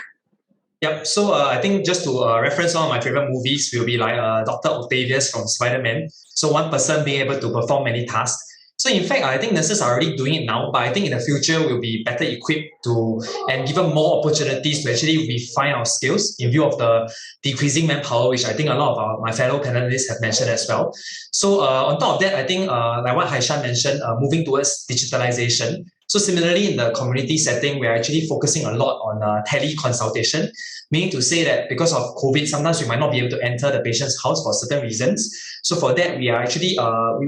Yep. So I think just to reference one of my favorite movies will be like Dr. Octavius from Spider-Man. So one person being able to perform many tasks. So in fact, I think nurses are already doing it now, but I think in the future we'll be better equipped to and given more opportunities to actually refine our skills in view of the decreasing manpower, which I think a lot of my fellow panelists have mentioned as well. So on top of that, I think like what Haishan mentioned, moving towards digitalization. So similarly, in the community setting, we're actually focusing a lot on teleconsultation, meaning to say that because of COVID, sometimes we might not be able to enter the patient's house for certain reasons. So for that, we are actually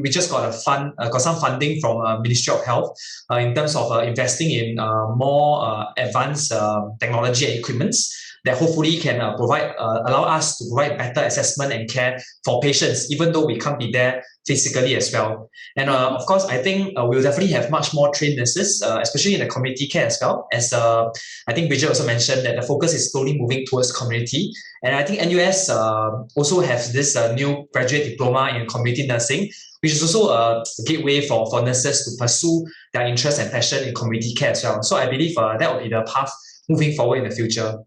we just got some funding from Ministry of Health in terms of investing in more advanced technology and equipments. that hopefully can allow us to provide better assessment and care for patients, even though we can't be there physically as well. And of course, I think we'll definitely have much more trained nurses, especially in the community care as well. As I think Bridget also mentioned that the focus is slowly moving towards community. And I think NUS also has this new graduate diploma in community nursing, which is also a gateway for nurses to pursue their interest and passion in community care as well. So I believe that will be the path moving forward in the future.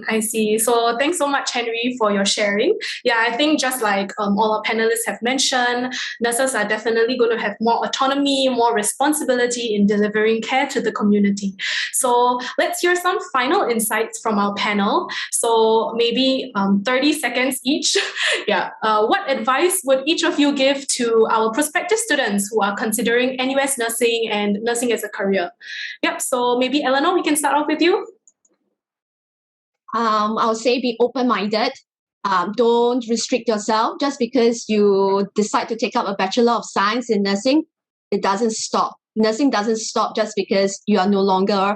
I see. So thanks so much, Henry, for your sharing. Yeah, I think just like all our panelists have mentioned, nurses are definitely going to have more autonomy, more responsibility in delivering care to the community. So let's hear some final insights from our panel. So maybe 30 seconds each. Yeah. What advice would each of you give to our prospective students who are considering NUS nursing and nursing as a career? Yep. So maybe Eleanor, we can start off with you. I'll say be open-minded. Don't restrict yourself just because you decide to take up a Bachelor of Science in nursing. It doesn't stop. Nursing doesn't stop just because you are no longer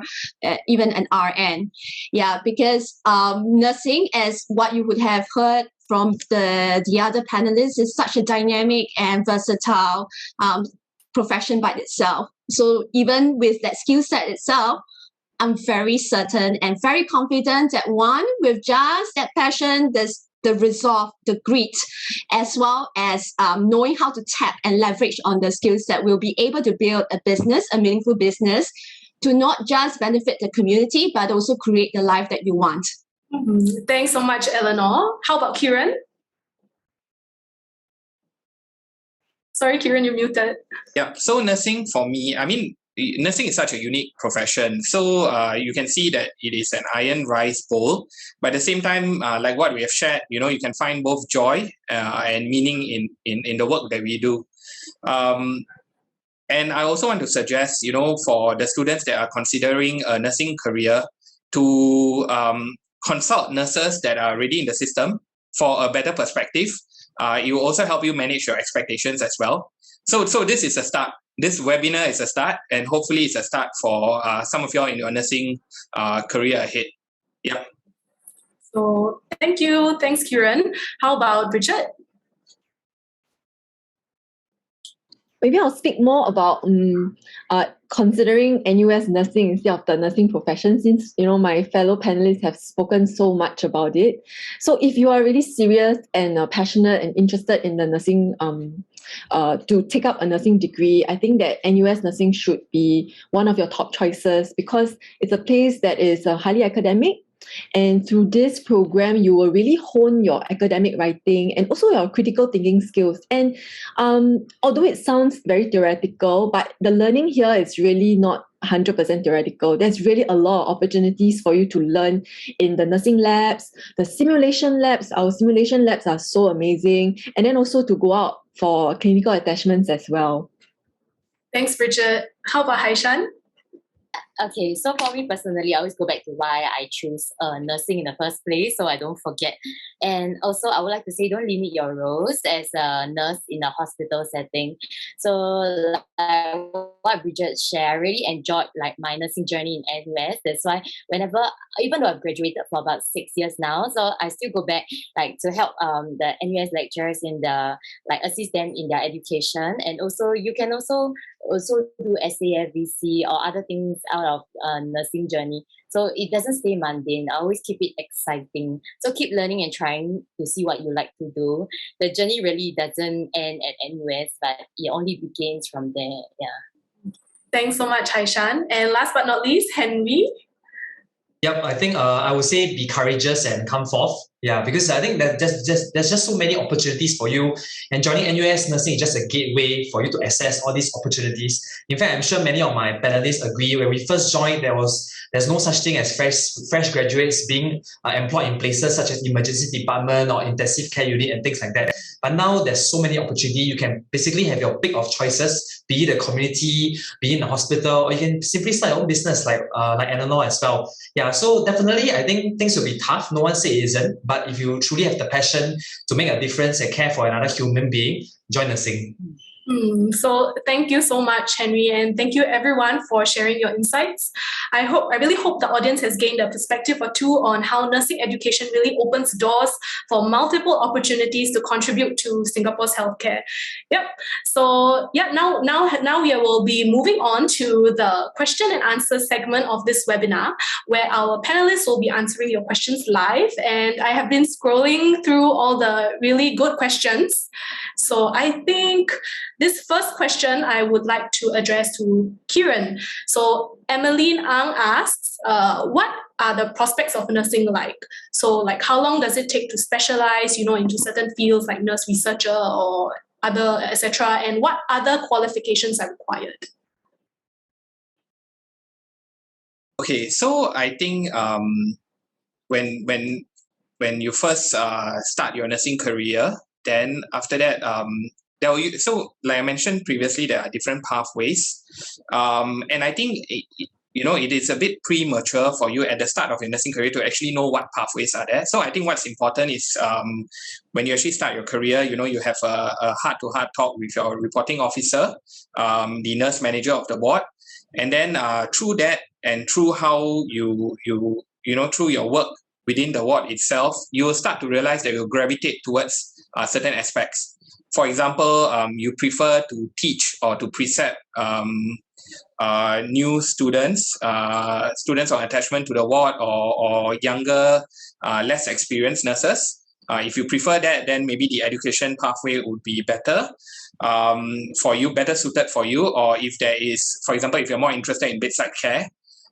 even an RN. Yeah, because nursing, as what you would have heard from the other panelists, is such a dynamic and versatile profession by itself. So even with that skill set itself, I'm very certain and very confident that one, with just that passion, the resolve, the grit, as well as knowing how to tap and leverage on the skill set, we'll be able to build a business, a meaningful business, to not just benefit the community, but also create the life that you want. Thanks so much, Eleanor. How about Kieran? Sorry, Kieran, you're muted. Yeah, so nursing for me, I mean, nursing is such a unique profession. So you can see that it is an iron rice bowl. But at the same time, like what we have shared, you can find both joy and meaning in the work that we do. And I also want to suggest, for the students that are considering a nursing career to consult nurses that are already in the system for a better perspective. It will also help you manage your expectations as well. So this is a start. This webinar is a start, and hopefully it's a start for some of y'all in your nursing career ahead. Yeah. So thank you. Thanks, Kieran. How about Bridget? Maybe I'll speak more about considering NUS nursing instead of the nursing profession, since my fellow panelists have spoken so much about it. So if you are really serious and passionate and interested in the nursing, to take up a nursing degree, I think that NUS nursing should be one of your top choices because it's a place that is highly academic. And through this program, you will really hone your academic writing and also your critical thinking skills. And although it sounds very theoretical, but the learning here is really not 100% theoretical. There's really a lot of opportunities for you to learn in the nursing labs, the simulation labs. Our simulation labs are so amazing. And then also to go out for clinical attachments as well. Thanks, Bridget. How about Haishan? Okay, so for me personally, I always go back to why I choose nursing in the first place, so I don't forget. And also, I would like to say, don't limit your roles as a nurse in a hospital setting. So, like what Bridget shared, I really enjoyed my nursing journey in NUS. That's why whenever, even though I've graduated for about 6 years now, so I still go back to help the NUS lecturers in the assist them in their education, and also you can also do SAFVC or other things out of nursing journey. So it doesn't stay mundane. I always keep it exciting. So keep learning and trying to see what you like to do. The journey really doesn't end at NUS, but it only begins from there. Yeah. Thanks so much, Haishan. And last but not least, Henry. Yep, I think I would say be courageous and come forth. Yeah, because I think that there's just so many opportunities for you. And joining NUS nursing is just a gateway for you to access all these opportunities. In fact, I'm sure many of my panelists agree. When we first joined, there's no such thing as fresh graduates being employed in places such as emergency department or intensive care unit and things like that. But now there's so many opportunities. You can basically have your pick of choices, be it the community, be it in the hospital, or you can simply start your own business like Eleanor as well. Yeah, so definitely I think things will be tough. No one says it isn't. But if you truly have the passion to make a difference and care for another human being, join nursing. So thank you so much, Henry, and thank you everyone for sharing your insights. I really hope the audience has gained a perspective or two on how nursing education really opens doors for multiple opportunities to contribute to Singapore's healthcare. Yep. So yeah, now we will be moving on to the question and answer segment of this webinar, where our panelists will be answering your questions live. And I have been scrolling through all the really good questions. So I think this first question I would like to address to Kieran. So Emmeline Ang asks, what are the prospects of nursing like? So like how long does it take to specialize, into certain fields like nurse researcher or other, etc. And what other qualifications are required? Okay, so I think when you first start your nursing career, then after that, so like I mentioned previously, there are different pathways, and I think it is a bit premature for you at the start of your nursing career to actually know what pathways are there. So I think what's important is when you actually start your career, you have a heart-to-heart talk with your reporting officer, the nurse manager of the ward, and then through that and through how you through your work within the ward itself, you will start to realize that you'll gravitate towards certain aspects. For example, you prefer to teach or to precept new students on attachment to the ward or younger, less experienced nurses. If you prefer that, then maybe the education pathway would be better for you, better suited for you. Or if there is, for example, if you're more interested in bedside care,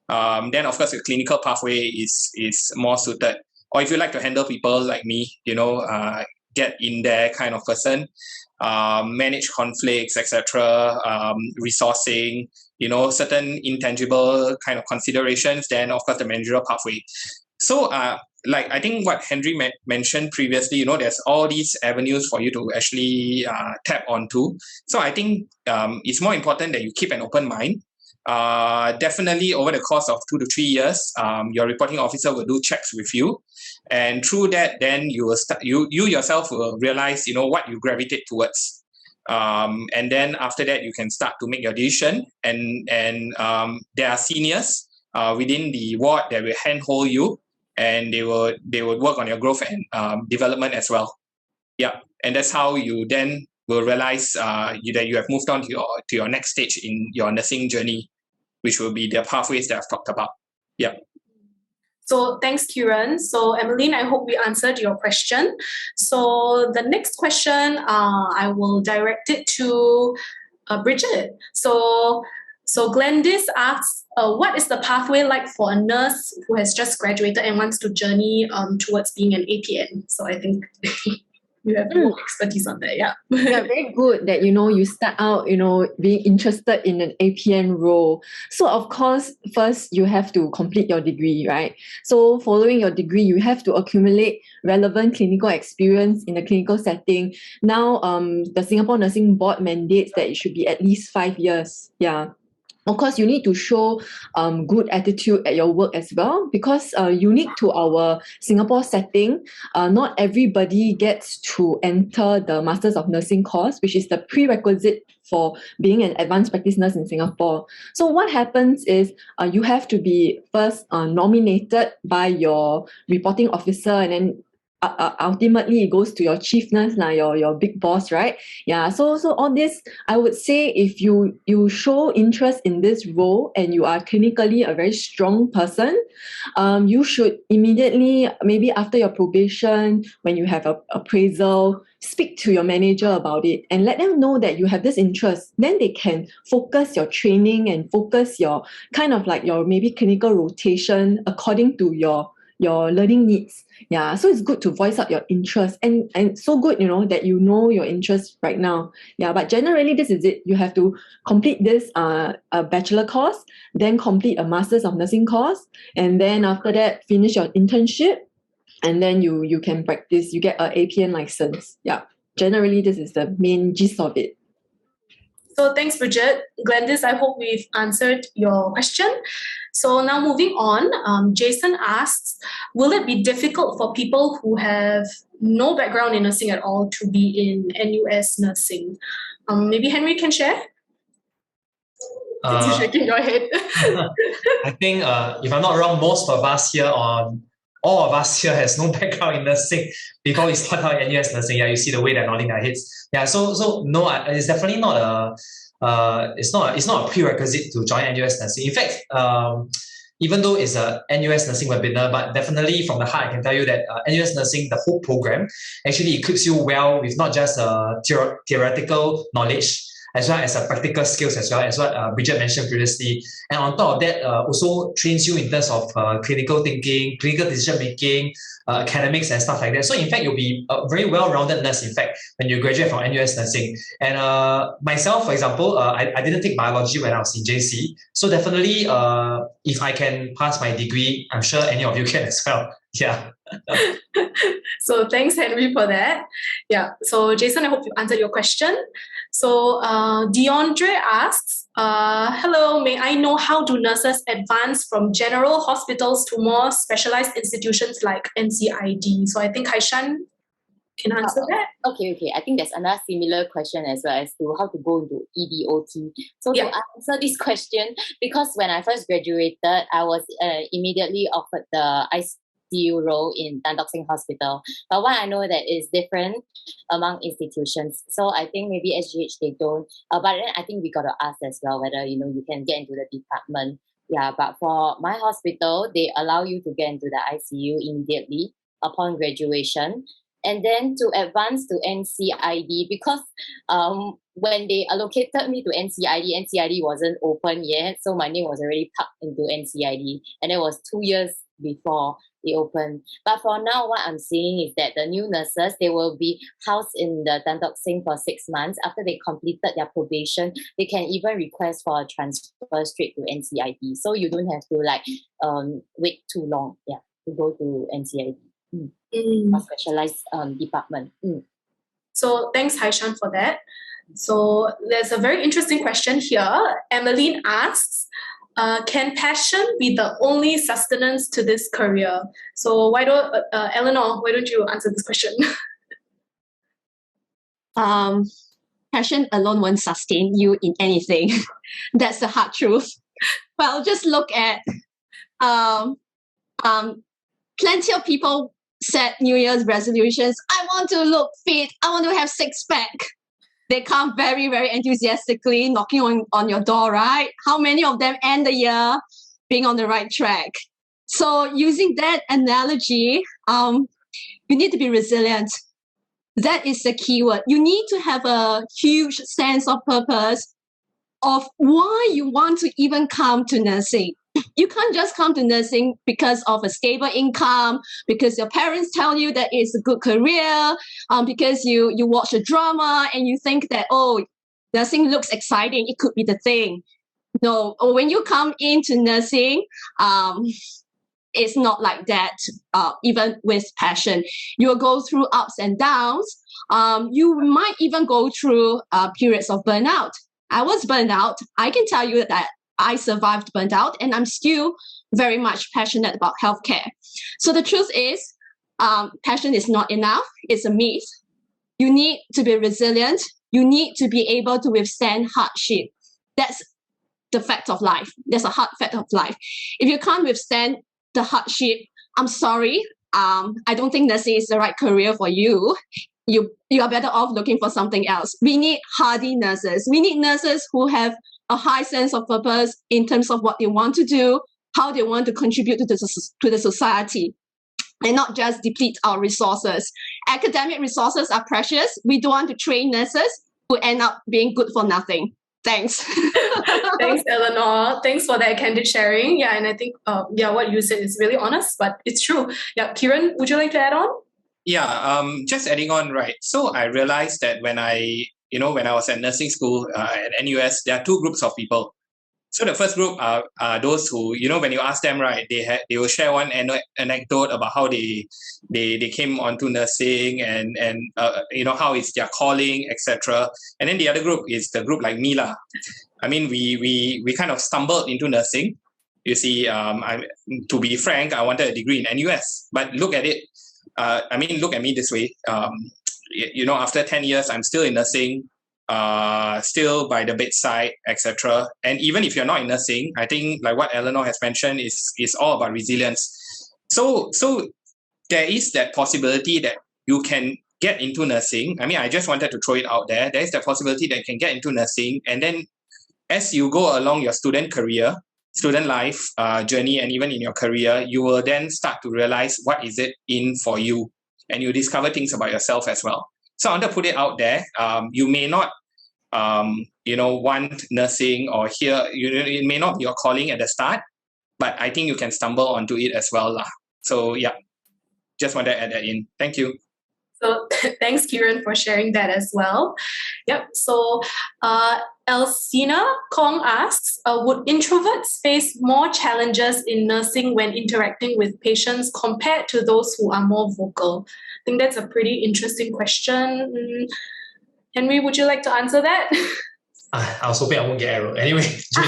then of course the clinical pathway is more suited. Or if you like to handle people like me, get in there kind of person, manage conflicts, etc., resourcing, certain intangible kind of considerations, then of course the managerial pathway. So like I think what Henry mentioned previously, there's all these avenues for you to actually tap onto. So I think it's more important that you keep an open mind. Definitely over the course of 2 to 3 years, your reporting officer will do checks with you, and through that, then you will you yourself will realize what you gravitate towards, and then after that you can start to make your decision. And there are seniors within the ward that will handhold you, and they will work on your growth and development as well. Yeah, and that's how you then will realize that you have moved on to your next stage in your nursing journey, which will be the pathways that I've talked about. Yeah. So thanks, Kieran. So Emmeline, I hope we answered your question. So the next question, I will direct it to Bridget. So Glendis asks, what is the pathway like for a nurse who has just graduated and wants to journey towards being an APN? So I think you have more expertise on that, yeah. Yeah, very good that, you start out, being interested in an APN role. So of course, first you have to complete your degree, right? So following your degree, you have to accumulate relevant clinical experience in a clinical setting. Now, the Singapore Nursing Board mandates that it should be at least 5 years. Yeah. Of course, you need to show good attitude at your work as well, because unique to our Singapore setting, not everybody gets to enter the Masters of Nursing course, which is the prerequisite for being an advanced practice nurse in Singapore. So what happens is you have to be first nominated by your reporting officer, and then ultimately it goes to your chief nurse, your big boss, right? Yeah. So all this, I would say, if you show interest in this role and you are clinically a very strong person, you should immediately, maybe after your probation, when you have a appraisal, speak to your manager about it and let them know that you have this interest. Then they can focus your training and focus your kind of like your maybe clinical rotation according to your learning needs. Yeah, so it's good to voice out your interest, and so good, that you know your interest right now. Yeah, but generally this is it. You have to complete this a bachelor course, then complete a Masters of Nursing course, and then after that finish your internship, and then you can practice. You get an APN license. Yeah, generally this is the main gist of it. So thanks, Bridget. Glendis, I hope we've answered your question. So now moving on, Jason asks, will it be difficult for people who have no background in nursing at all to be in NUS Nursing? Maybe Henry can share? Since you're shaking your head. I think, if I'm not wrong, most of us here, or all of us here, has no background in nursing before we start out in NUS Nursing. Yeah, you see the way that nodding our heads. Yeah, so no, it's definitely not it's not a prerequisite to join NUS Nursing. In fact, even though it's a NUS Nursing webinar, but definitely from the heart, I can tell you that NUS Nursing, the whole program, actually equips you well with not just theoretical knowledge, as well as practical skills, as well as what Bridget mentioned previously. And on top of that, also trains you in terms of clinical thinking, clinical decision making, academics and stuff like that. So in fact, you'll be a very well-rounded nurse, in fact, when you graduate from NUS Nursing. And myself, for example, I didn't take biology when I was in JC. So definitely, if I can pass my degree, I'm sure any of you can as well. Yeah. So thanks, Henry, for that. Yeah. So Jason, I hope you answered your question. So DeAndre asks, hello, may I know how do nurses advance from general hospitals to more specialized institutions like NCID? So I think Haishan can answer that. Okay. I think there's another similar question as well as to how to go into EDOT. So to answer this question, because when I first graduated, I was immediately offered the ICU role in Tan Tock Seng Hospital. But what I know that is different among institutions. So I think maybe SGH they don't. But then I think we got to ask as well whether you can get into the department. Yeah, but for my hospital, they allow you to get into the ICU immediately upon graduation. And then to advance to NCID, because when they allocated me to NCID wasn't open yet. So my name was already tucked into NCID. And it was 2 years before they opened. But for now, what I'm seeing is that the new nurses, they will be housed in the Tan Tock Seng for 6 months. After they completed their probation, they can even request for a transfer straight to NCID. So you don't have to wait too long, to go to NCID. A specialized department. So thanks, Haishan, for that. So there's a very interesting question here. Emmeline asks, can passion be the only sustenance to this career? So why don't, Eleanor, why don't you answer this question? Passion alone won't sustain you in anything. That's the hard truth. Well, just look at plenty of people set New Year's resolutions. I want to look fit. I want to have six-pack. They come very, very enthusiastically knocking on your door, right? How many of them end the year being on the right track? So using that analogy, you need to be resilient. That is the key word. You need to have a huge sense of purpose of why you want to even come to nursing. You can't just come to nursing because of a stable income, because your parents tell you that it's a good career, because you watch a drama and you think that, oh, nursing looks exciting, it could be the thing. No, when you come into nursing, it's not like that, even with passion. You'll go through ups and downs. You might even go through periods of burnout. I was burned out. I can tell you that I survived burnt out, and I'm still very much passionate about healthcare. So the truth is, passion is not enough. It's a myth. You need to be resilient. You need to be able to withstand hardship. That's the fact of life. That's a hard fact of life. If you can't withstand the hardship, I'm sorry. I don't think nursing is the right career for you. You are better off looking for something else. We need hardy nurses. We need nurses who have a high sense of purpose in terms of what they want to do, how they want to contribute to the society, and not just deplete our resources. Academic resources are precious. We don't want to train nurses who end up being good for nothing. Thanks. Thanks, Eleanor. Thanks for that candid sharing. Yeah, and I think what you said is really honest, but it's true. Yeah, Kiran, would you like to add on? Yeah, just adding on, right. So I realized that when I was at nursing school at NUS, there are two groups of people. So the first group are those who, when you ask them, right, they will share one anecdote about how they came onto nursing and how it's their calling, etc. And then the other group is the group like me lah. I mean, we kind of stumbled into nursing. You see, to be frank, I wanted a degree in NUS, but look at it. Look at me this way. After 10 years, I'm still in nursing. still by the bedside, etc. And even if you're not in nursing, I think like what Eleanor has mentioned is all about resilience. So there is that possibility that you can get into nursing. I mean, I just wanted to throw it out there. There is the possibility that you can get into nursing, and then as you go along your student life journey, and even in your career, you will then start to realize what is it in for you, and you discover things about yourself as well. So I want to put it out there. You may not, want nursing, or it may not be your calling at the start, but I think you can stumble onto it as well. So yeah, just want to add that in. Thank you. So thanks, Kieran, for sharing that as well. Yep. So Elsina Kong asks, would introverts face more challenges in nursing when interacting with patients compared to those who are more vocal? I think that's a pretty interesting question. Henry, would you like to answer that? I was hoping I won't get arrowed. Anyway, that's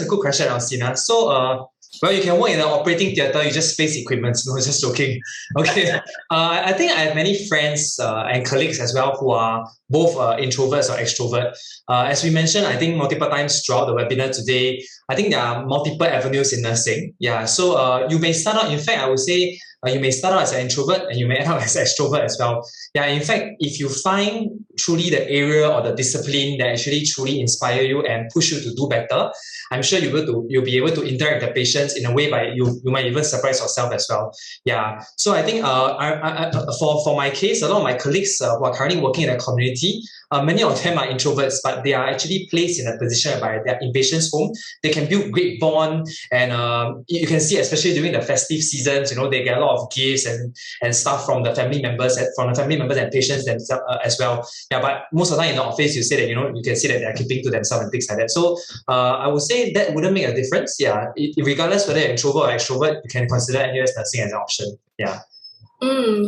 a good question, Elsina. So well, you can work in an operating theatre, you just face equipment. No, just joking. Okay. I think I have many friends and colleagues as well who are both introverts or extroverts. As we mentioned, I think multiple times throughout the webinar today, I think there are multiple avenues in nursing. Yeah. So you may start out, in fact, I would say you may start out as an introvert and you may end up as an extrovert as well. Yeah. In fact, if you find truly the area or the discipline that actually truly inspire you and push you to do better, I'm sure you'll be able to interact with the patients in a way by you might even surprise yourself as well. Yeah. So I think for my case, a lot of my colleagues who are currently working in a community, many of them are introverts, but they are actually placed in a position whereby they're in patients' home. They can build great bond, and you can see, especially during the festive seasons, they get a lot of gifts and stuff from the family members and patients themselves as well. Yeah, but most of the time in the office, you say that you can see that they're keeping to themselves and things like that. So I would say that wouldn't make a difference. Yeah, regardless whether you're introvert or extrovert, you can consider NUS nursing as an option. Yeah.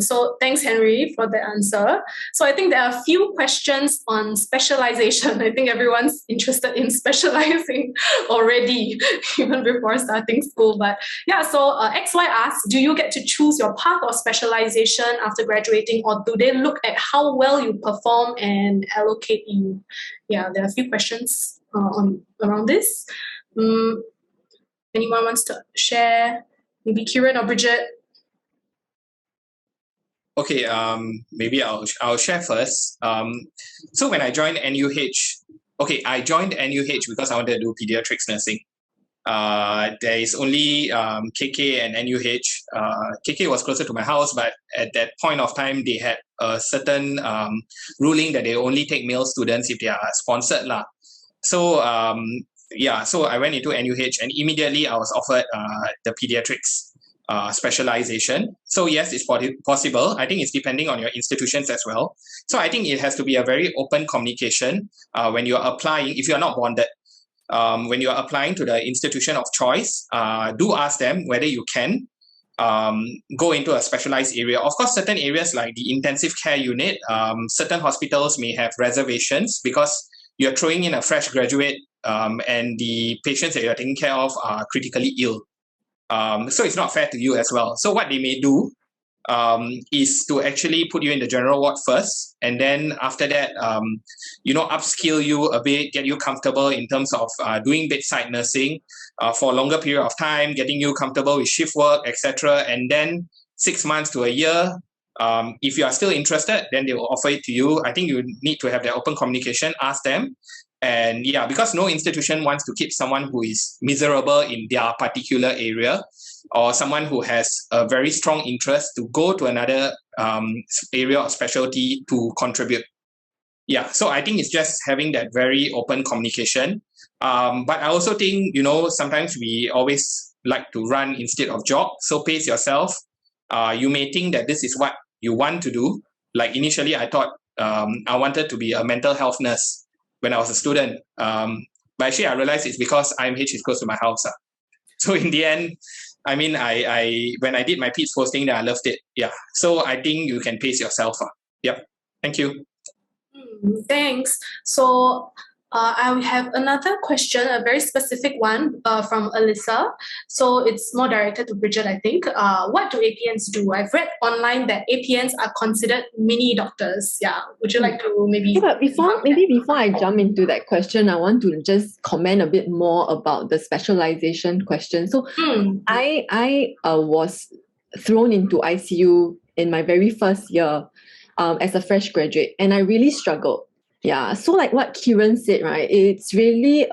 So thanks, Henry, for the answer. So I think there are a few questions on specialization. I think everyone's interested in specializing already, even before starting school. But yeah, so XY asks, do you get to choose your path of specialization after graduating, or do they look at how well you perform and allocate you? Yeah, there are a few questions around this. Anyone wants to share? Maybe Kieran or Bridget? Okay, maybe I'll share first. So when I joined NUH, I joined NUH because I wanted to do pediatrics nursing. There is only KK and NUH. KK was closer to my house, but at that point of time, they had a certain ruling that they only take male students if they are sponsored. So so I went into NUH, and immediately I was offered the pediatrics specialization. So yes, it's possible. I think it's depending on your institutions as well. So I think it has to be a very open communication when you're applying, if you're not bonded. When you're applying to the institution of choice, do ask them whether you can go into a specialized area. Of course, certain areas like the intensive care unit, certain hospitals may have reservations because you're throwing in a fresh graduate and the patients that you're taking care of are critically ill. So it's not fair to you as well. So what they may do is to actually put you in the general ward first, and then after that, upskill you a bit, get you comfortable in terms of doing bedside nursing for a longer period of time, getting you comfortable with shift work, etc. And then 6 months to a year, if you are still interested, then they will offer it to you. I think you need to have that open communication, ask them. And yeah, because no institution wants to keep someone who is miserable in their particular area, or someone who has a very strong interest to go to another area of specialty to contribute. Yeah, so I think it's just having that very open communication. But I also think, sometimes we always like to run instead of jog. So pace yourself. You may think that this is what you want to do. Like initially, I thought I wanted to be a mental health nurse when I was a student. But actually, I realized it's because IMH is close to my house. So in the end, I mean, I when I did my PEDS posting, I loved it. Yeah. So I think you can pace yourself. Yep. Thank you. Thanks. So I have another question, a very specific one from Alyssa. So it's more directed to Bridget, I think. What do APNs do? I've read online that APNs are considered mini doctors. Yeah, would you like to maybe? Yeah, but before I jump into that question, I want to just comment a bit more about the specialization question. So I was thrown into ICU in my very first year as a fresh graduate, and I really struggled. Yeah, so like what Kiran said, right? It's really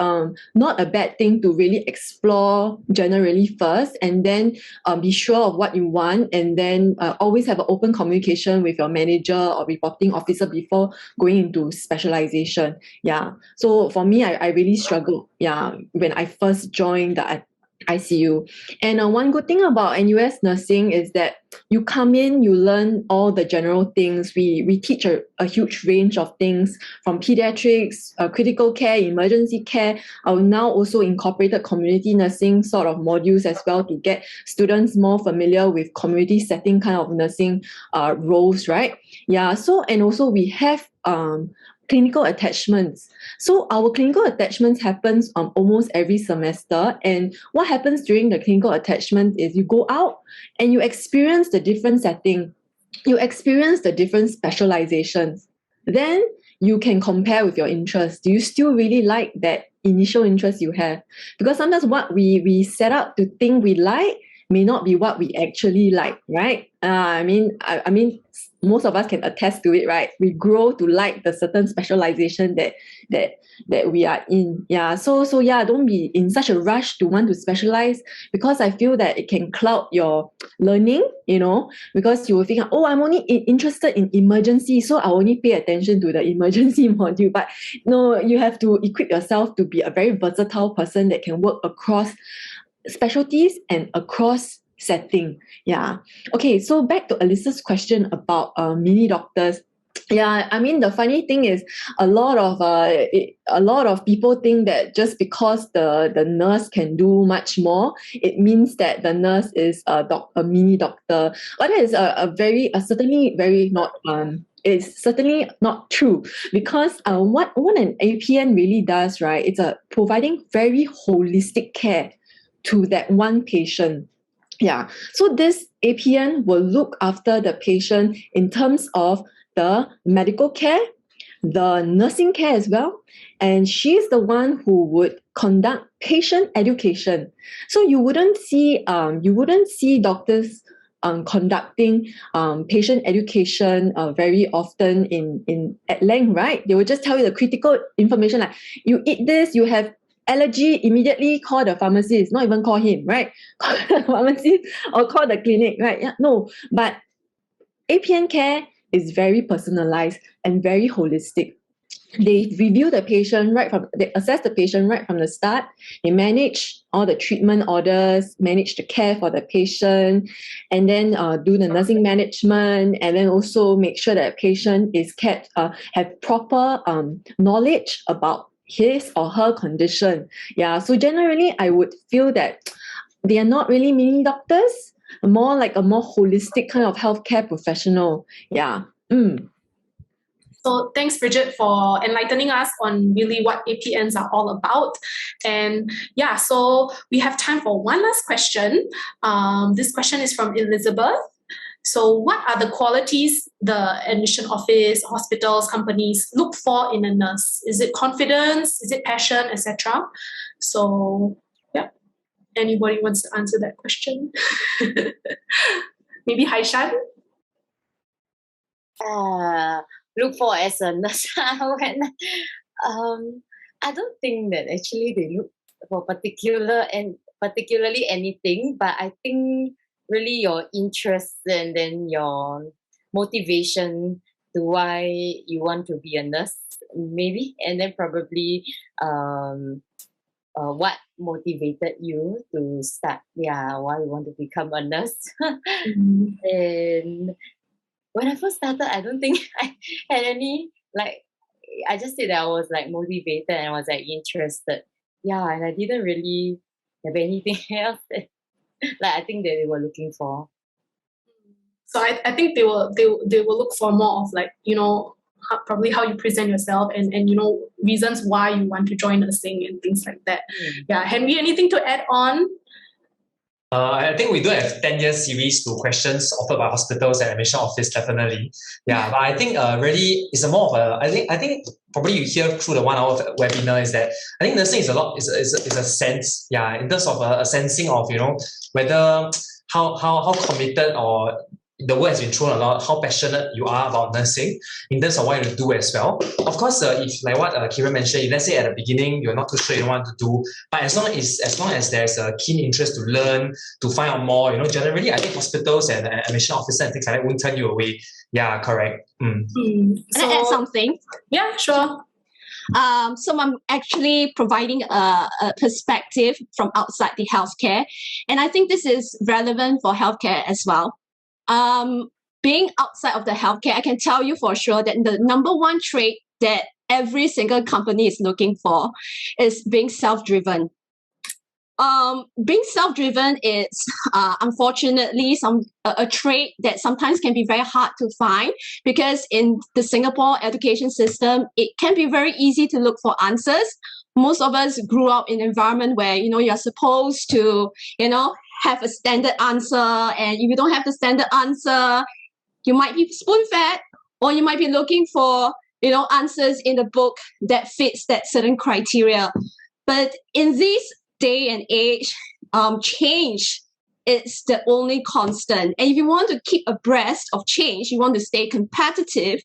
not a bad thing to really explore generally first, and then be sure of what you want, and then always have an open communication with your manager or reporting officer before going into specialization. Yeah, so for me, I really struggled. Yeah, when I first joined the ICU. And one good thing about NUS nursing is that you come in, you learn all the general things. We teach a huge range of things from pediatrics, critical care, emergency care. I've now also incorporated community nursing sort of modules as well to get students more familiar with community setting kind of nursing roles, right? Yeah, so and also we have clinical attachments. So our clinical attachments happens almost every semester. And what happens during the clinical attachment is you go out and you experience the different setting. You experience the different specializations. Then you can compare with your interests. Do you still really like that initial interest you have? Because sometimes what we set up to think we like may not be what we actually like, right? I mean, most of us can attest to it, right? We grow to like the certain specialization that we are in. Yeah. So yeah, don't be in such a rush to want to specialize, because I feel that it can cloud your learning, because you will think, oh, I'm only interested in emergency, so I'll only pay attention to the emergency module. But no, you have to equip yourself to be a very versatile person that can work across specialties and across setting. Yeah. Okay, so back to Alyssa's question about mini doctors. Yeah, I mean, the funny thing is a lot of people think that just because the nurse can do much more, it means that the nurse is a mini doctor. But that is certainly very not it's certainly not true, because what an APN really does, right? It's providing very holistic care to that one patient. Yeah. So this APN will look after the patient in terms of the medical care, the nursing care as well. And she's the one who would conduct patient education. So you wouldn't see doctors conducting patient education very often at length, right? They will just tell you the critical information, like you eat this, you have allergy, immediately call the pharmacist, not even call him, right? Call the pharmacist or call the clinic, right? Yeah, no, but APN care is very personalized and very holistic. They review the patient they assess the patient right from the start. They manage all the treatment orders, manage the care for the patient, and then do the nursing management, and then also make sure that the patient is kept, have proper knowledge about his or her condition. Yeah, so generally I would feel that they are not really mini doctors, more like a more holistic kind of healthcare professional. Yeah. So thanks, Bridget, for enlightening us on really what APNs are all about. And yeah, so we have time for one last question. This question is from Elizabeth. So what are the qualities the admission office, hospitals, companies look for in a nurse? Is it confidence? Is it passion, etc.? So yeah, anybody wants to answer that question? Maybe Haishan? Look for as a nurse. I don't think that actually they look for particularly anything, but I think really your interest and then your motivation to why you want to be a nurse, maybe, and then probably what motivated you to start, why you want to become a nurse. And when I first started, I don't think I had any, I just said that I was motivated and I was interested. Yeah, and I didn't really have anything else that, I think that they were looking for. So I think they will look for more of probably how you present yourself and reasons why you want to join nursing and things like that. Yeah, Henry, anything to add on? I think we do have 10-year series to questions offered by hospitals and admission office, definitely. Yeah, but I think really it's a more of a, I think probably you hear through the 1 hour webinar is that I think nursing is a sense, yeah, in terms of a sensing of, whether how committed or the word has been thrown a lot, how passionate you are about nursing in terms of what you do as well. Of course, if like what Kieran mentioned, if let's say at the beginning you're not too sure you want to do, but as long as there's a keen interest to learn, to find out more, generally I think hospitals and admission officers and things like that won't turn you away. Yeah, correct. Can I add something? Yeah, sure. So I'm actually providing a perspective from outside the healthcare, and I think this is relevant for healthcare as well. Being outside of the healthcare, I can tell you for sure that the number one trait that every single company is looking for is being self-driven. Being self-driven is unfortunately a trait that sometimes can be very hard to find, because in the Singapore education system, it can be very easy to look for answers. Most of us grew up in an environment where you're supposed to have a standard answer, and if you don't have the standard answer, you might be spoon-fed, or you might be looking for answers in the book that fits that certain criteria. But in this day and age, change is the only constant. And if you want to keep abreast of change, you want to stay competitive,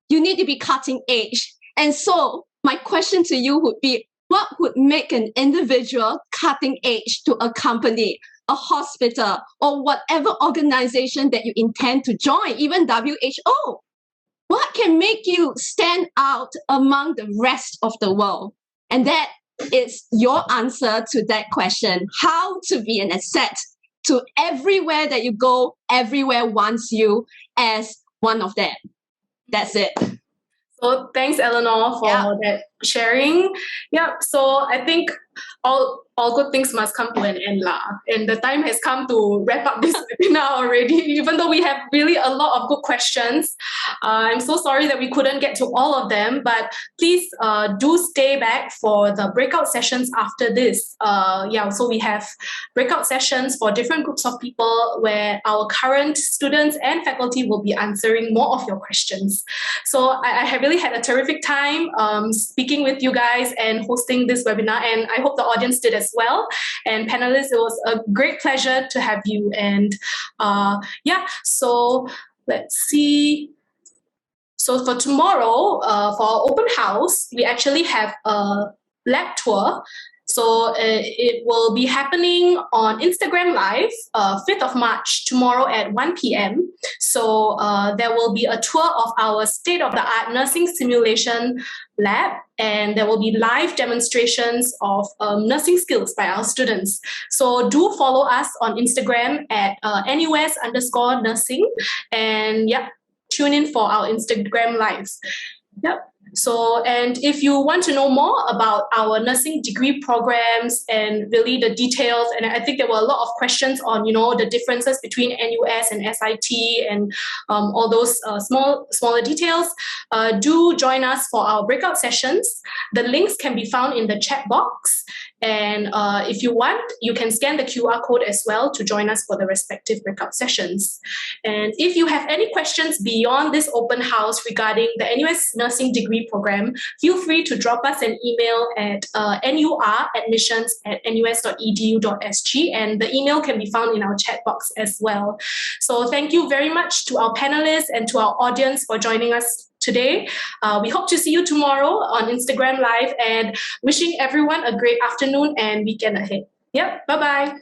you need to be cutting edge. And so my question to you would be, what would make an individual cutting edge to a company, a hospital, or whatever organization that you intend to join, even WHO? What can make you stand out among the rest of the world? And that is your answer to that question: how to be an asset to everywhere that you go, everywhere wants you as one of them. That's it. So thanks, Eleanor, for that sharing. Yeah, so I think all good things must come to an end, and the time has come to wrap up this webinar already, even though we have really a lot of good questions. I'm so sorry that we couldn't get to all of them, but please do stay back for the breakout sessions after this. So we have breakout sessions for different groups of people where our current students and faculty will be answering more of your questions. So I have really had a terrific time speaking with you guys and hosting this webinar, and I hope the audience did as well. And panelists, it was a great pleasure to have you. And so let's see. So for tomorrow, for our open house, we actually have a lab tour. So it will be happening on Instagram Live, 5th of March, tomorrow at 1 p.m. So there will be a tour of our state-of-the-art nursing simulation lab, and there will be live demonstrations of nursing skills by our students. So do follow us on Instagram at NUS_nursing, and tune in for our Instagram Lives. So, and if you want to know more about our nursing degree programs and really the details, and I think there were a lot of questions on, the differences between NUS and SIT and all those smaller details, do join us for our breakout sessions. The links can be found in the chat box. And if you want, you can scan the QR code as well to join us for the respective breakout sessions. And if you have any questions beyond this open house regarding the NUS Nursing Degree Program, feel free to drop us an email at nuradmissions@nus.edu.sg, and the email can be found in our chat box as well. So thank you very much to our panelists and to our audience for joining us today. We hope to see you tomorrow on Instagram Live, and wishing everyone a great afternoon and weekend ahead. Bye-bye.